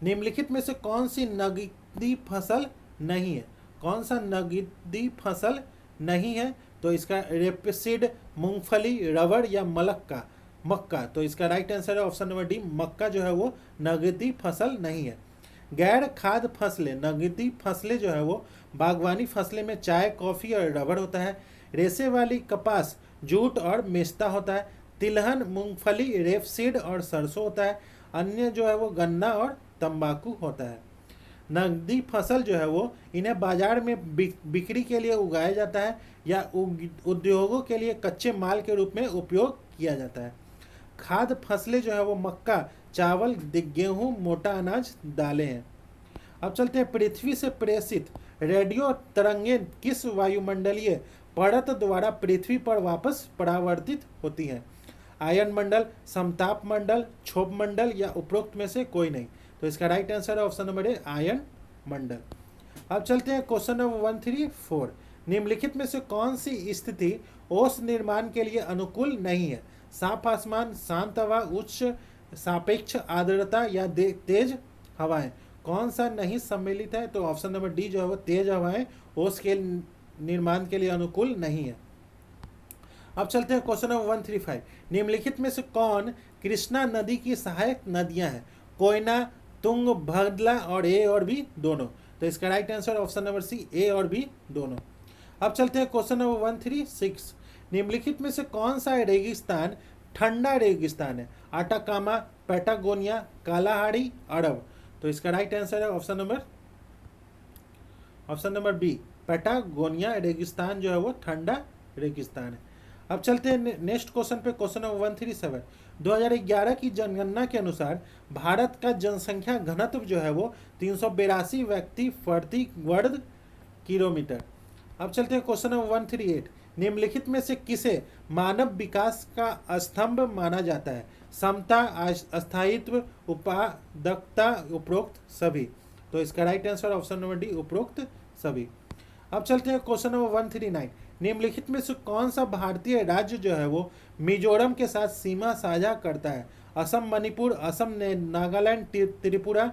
निम्नलिखित में से कौन सी नगदी फसल नहीं है? कौन सा नगदी फसल नहीं है? तो इसका रेपसीड, मूंगफली, रबर या मक्का? तो इसका राइट आंसर है ऑप्शन नंबर डी, मक्का जो है वो नगदी फसल नहीं है। गैर खाद्य फसलें, नगदी फसलें जो है वो बागवानी फसलें में चाय, कॉफ़ी और रबर होता है। रेशे वाली कपास, जूट और मेस्ता होता है। तिलहन, मूंगफली, रेपसीड और सरसों होता है। अन्य जो है वो गन्ना और तंबाकू होता है। नगदी फसल जो है वो इन्हें बाजार में बिक्री के लिए उगाया जाता है या उद्योगों के लिए कच्चे माल के रूप में उपयोग किया जाता है। खाद्य फसलें जो है वो मक्का, चावल, गेहूं, मोटा अनाज, दालें हैं। अब चलते हैं, पृथ्वी से प्रेषित रेडियो तरंगें किस वायुमंडलीय परत द्वारा पृथ्वी पर वापस परावर्तित होती हैं? आयन मंडल, समताप मंडल, क्षोभ मंडल या उपरोक्त में से कोई नहीं? तो इसका राइट आंसर है ऑप्शन नंबर ए, आयन मंडल। अब चलते हैं क्वेश्चन नंबर 134। निम्नलिखित में से कौन सी स्थिति ओस निर्माण के लिए अनुकूल नहीं है? साफ आसमान, शांत हवा, उच्च सापेक्ष आर्द्रता या तेज हवाएं? कौन सा नहीं सम्मिलित है? तो ऑप्शन नंबर डी जो है वो तेज हवाएं ओस के निर्माण के लिए अनुकूल नहीं है। अब चलते हैं क्वेश्चन नंबर 135। निम्नलिखित में से कौन कृष्णा नदी की सहायक नदियां हैं? कोयना, तुंगभद्रा और ए और बी दोनों? तो इसका right answer option number C, A और बी दोनों। अब चलते हैं क्वेश्चन नंबर 136। निम्नलिखित में से कौन सा रेगिस्तान ठंडा रेगिस्तान है? अटाकामा, पैटागोनिया, कालाहारी, अरब? तो इसका राइट आंसर है ऑप्शन नंबर बी, पैटागोनिया रेगिस्तान जो है वो ठंडा रेगिस्तान है। अब चलते हैं नेक्स्ट क्वेश्चन पे, क्वेश्चन नंबर 137। 2011 की जनगणना के अनुसार भारत का जनसंख्या घनत्व जो है वो 382 व्यक्ति प्रति वर्ग किलोमीटर। अब चलते हैं क्वेश्चन नंबर 138। निम्नलिखित में से किसे मानव विकास का स्तंभ माना जाता है? समता, अस्थायित्व, उत्पादकता, उपरोक्त सभी? तो इसका right answer option number D, उपरोक्त सभी। अब चलते हैं क्वेश्चन नंबर 139। निम्नलिखित में से कौन सा भारतीय राज्य जो है वो मिजोरम के साथ सीमा साझा करता है? असम, मणिपुर, असम, नागालैंड, त्रिपुरा,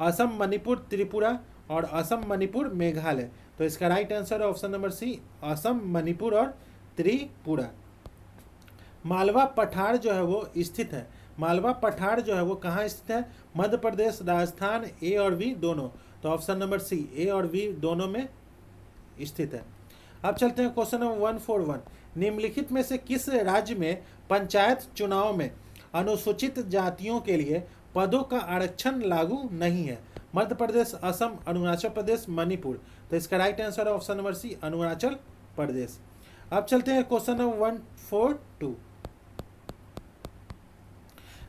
असम, मणिपुर, त्रिपुरा और असम, मणिपुर, मेघालय? तो इसका राइट आंसर है option number C, Assam, Manipur और त्रिपुरा। मालवा पठार जो है वो स्थित है, मालवा पठार जो है वो कहाँ स्थित है? मध्य प्रदेश, राजस्थान, ए और बी दोनों? तो ऑप्शन नंबर सी, ए और बी दोनों में स्थित है। अब चलते हैं क्वेश्चन नंबर 141। निम्नलिखित में से किस राज्य में पंचायत चुनाव में अनुसूचित जातियों के लिए पदों का आरक्षण लागू नहीं है? मध्य प्रदेश, असम, अरुणाचल प्रदेश, मणिपुर? तो इसका राइट आंसर है ऑप्शन नंबर सी, अरुणाचल प्रदेश। अब चलते हैं क्वेश्चन नंबर 142।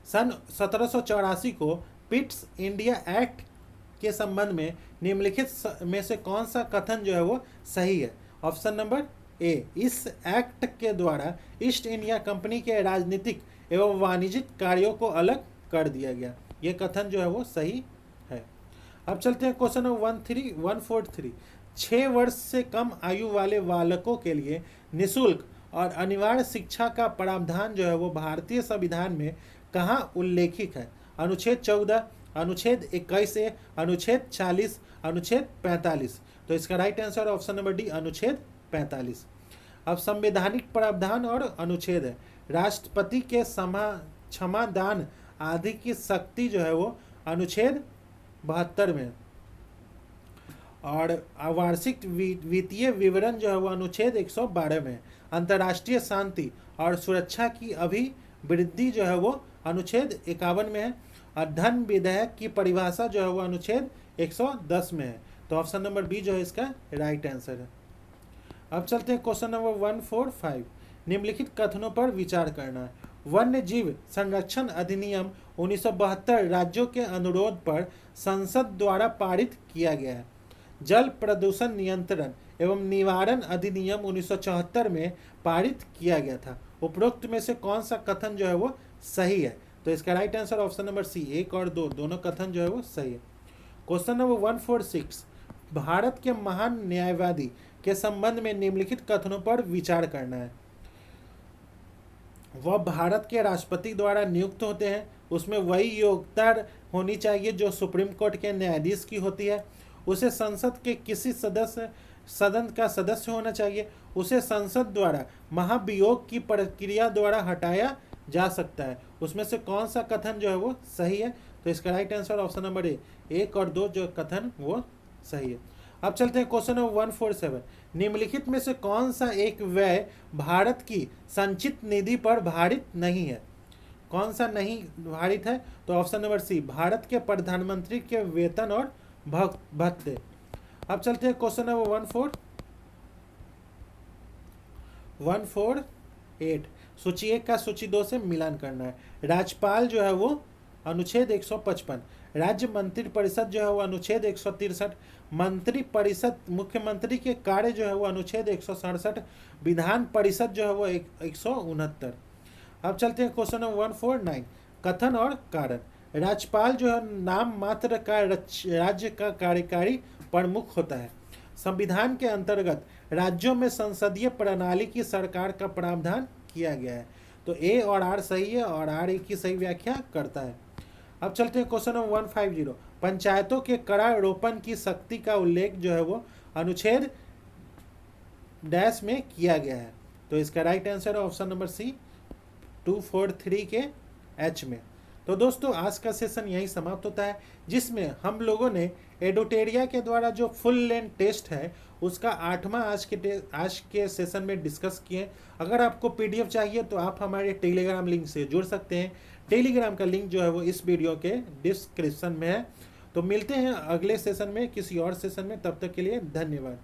सन 1784 को पिट्स इंडिया एक्ट के संबंध में निम्नलिखित में से कौन सा कथन जो है वो सही है? ऑप्शन नंबर ए, इस एक्ट के द्वारा ईस्ट इंडिया कंपनी के राजनीतिक एवं वाणिज्यिक कार्यों को अलग कर दिया गया। ये कथन जो है वो सही है। अब चलते हैं क्वेश्चन नंबर 143। 6 वर्ष से कम आयु वाले बालकों के लिए निःशुल्क और अनिवार्य शिक्षा का प्रावधान जो है वो भारतीय संविधान में कहाँ उल्लेखित है? अनुच्छेद 14, अनुच्छेद 21A, अनुच्छेद 40, अनुच्छेद 45। तो इसका right answer option number D, अनुच्छेद 45। अब संवैधानिक प्रावधान और अनुच्छेद है। राष्ट्रपति के क्षमा दान आदि की शक्ति जो है वो अनुच्छेद 72 में, और वार्षिक वित्तीय विवरण जो है वो अनुच्छेद 112 में। अंतर्राष्ट्रीय शांति और सुरक्षा की अभिवृद्धि जो है वो अनुच्छेद 51 में है। और धन विधेयक की परिभाषा जो है वो अनुच्छेद 110 में है। तो ऑप्शन नंबर बी जो है इसका राइट आंसर है। अब चलते हैं क्वेश्चन नंबर 145। निम्नलिखित कथनों पर विचार करना है। वन्य जीव संरक्षण अधिनियम 1972 राज्यों के अनुरोध पर संसद द्वारा पारित किया गया है। जल प्रदूषण नियंत्रण एवं निवारण अधिनियम 1974 में पारित किया गया था। उपरोक्त में से कौन सा कथन जो है वो सही है? तो इसका right answer option number C, 1 और 2 दोनों कथन जो है वो सही है। Question number 146। भारत के महान न्यायवादी के संबंध में निम्नलिखित कथनों पर विचार करना है। वह भारत के राष्ट्रपति द्वारा नियुक्त होते हैं। उसमें वही योग्यता होनी चाहिए जो सुप्रीम कोर्ट के न्यायाधीश की होती है। उसे संसद के किसी सदन का सदस्य होना चाहिए। उसे संसद द्वारा महाभियोग की प्रक्रिया द्वारा हटाया जा सकता है। उसमें से कौन सा कथन जो है वो सही है? तो इसका राइट आंसर ऑप्शन नंबर ए, 1 और 2 जो कथन वो सही है। अब चलते हैं क्वेश्चन नंबर 147। निम्नलिखित में से कौन सा एक व्यय भारत की संचित निधि पर भारित नहीं है? कौन सा नहीं भारित है? तो ऑप्शन नंबर सी, भारत के प्रधानमंत्री के वेतन और भत्ते। अब चलते हैं क्वेश्चन नंबर 148। सूची 1 का सूची 2 से मिलान करना है। राज्यपाल जो है वो अनुच्छेद 155। राज्य मंत्री परिषद जो है वो अनुच्छेद 163। मंत्री परिषद मुख्यमंत्री के कार्य जो है वो अनुच्छेद 167। विधान परिषद जो है वो 169। अब चलते हैं क्वेश्चन नंबर 149। कथन और कारण। राज्यपाल जो है नाम मात्र का राज्य का कार्यकारी प्रमुख होता है। संविधान के अंतर्गत राज्यों में संसदीय प्रणाली की सरकार का प्रावधान किया गया है। तो ए और आर सही है और आर की सही व्याख्या करता है। अब चलते हैं क्वेश्चन नंबर 150। पंचायतों के करारोपण की शक्ति का उल्लेख जो है वो अनुच्छेद डैश में किया गया है। तो इसका राइट आंसर है ऑप्शन नंबर सी, 243 के एच में। तो दोस्तों आज का सेशन यहीं समाप्त होता है, जिसमें हम लोगों ने एडुटेरिया के द्वारा जो फुल लेंथ टेस्ट है उसका 8वां आज के सेशन में डिस्कस किए। अगर आपको पीडीएफ चाहिए तो आप हमारे टेलीग्राम लिंक से जुड़ सकते हैं। टेलीग्राम का लिंक जो है वो इस वीडियो के डिस्क्रिप्शन में है। तो मिलते हैं अगले सेशन में किसी और सेशन में, तब तक के लिए धन्यवाद।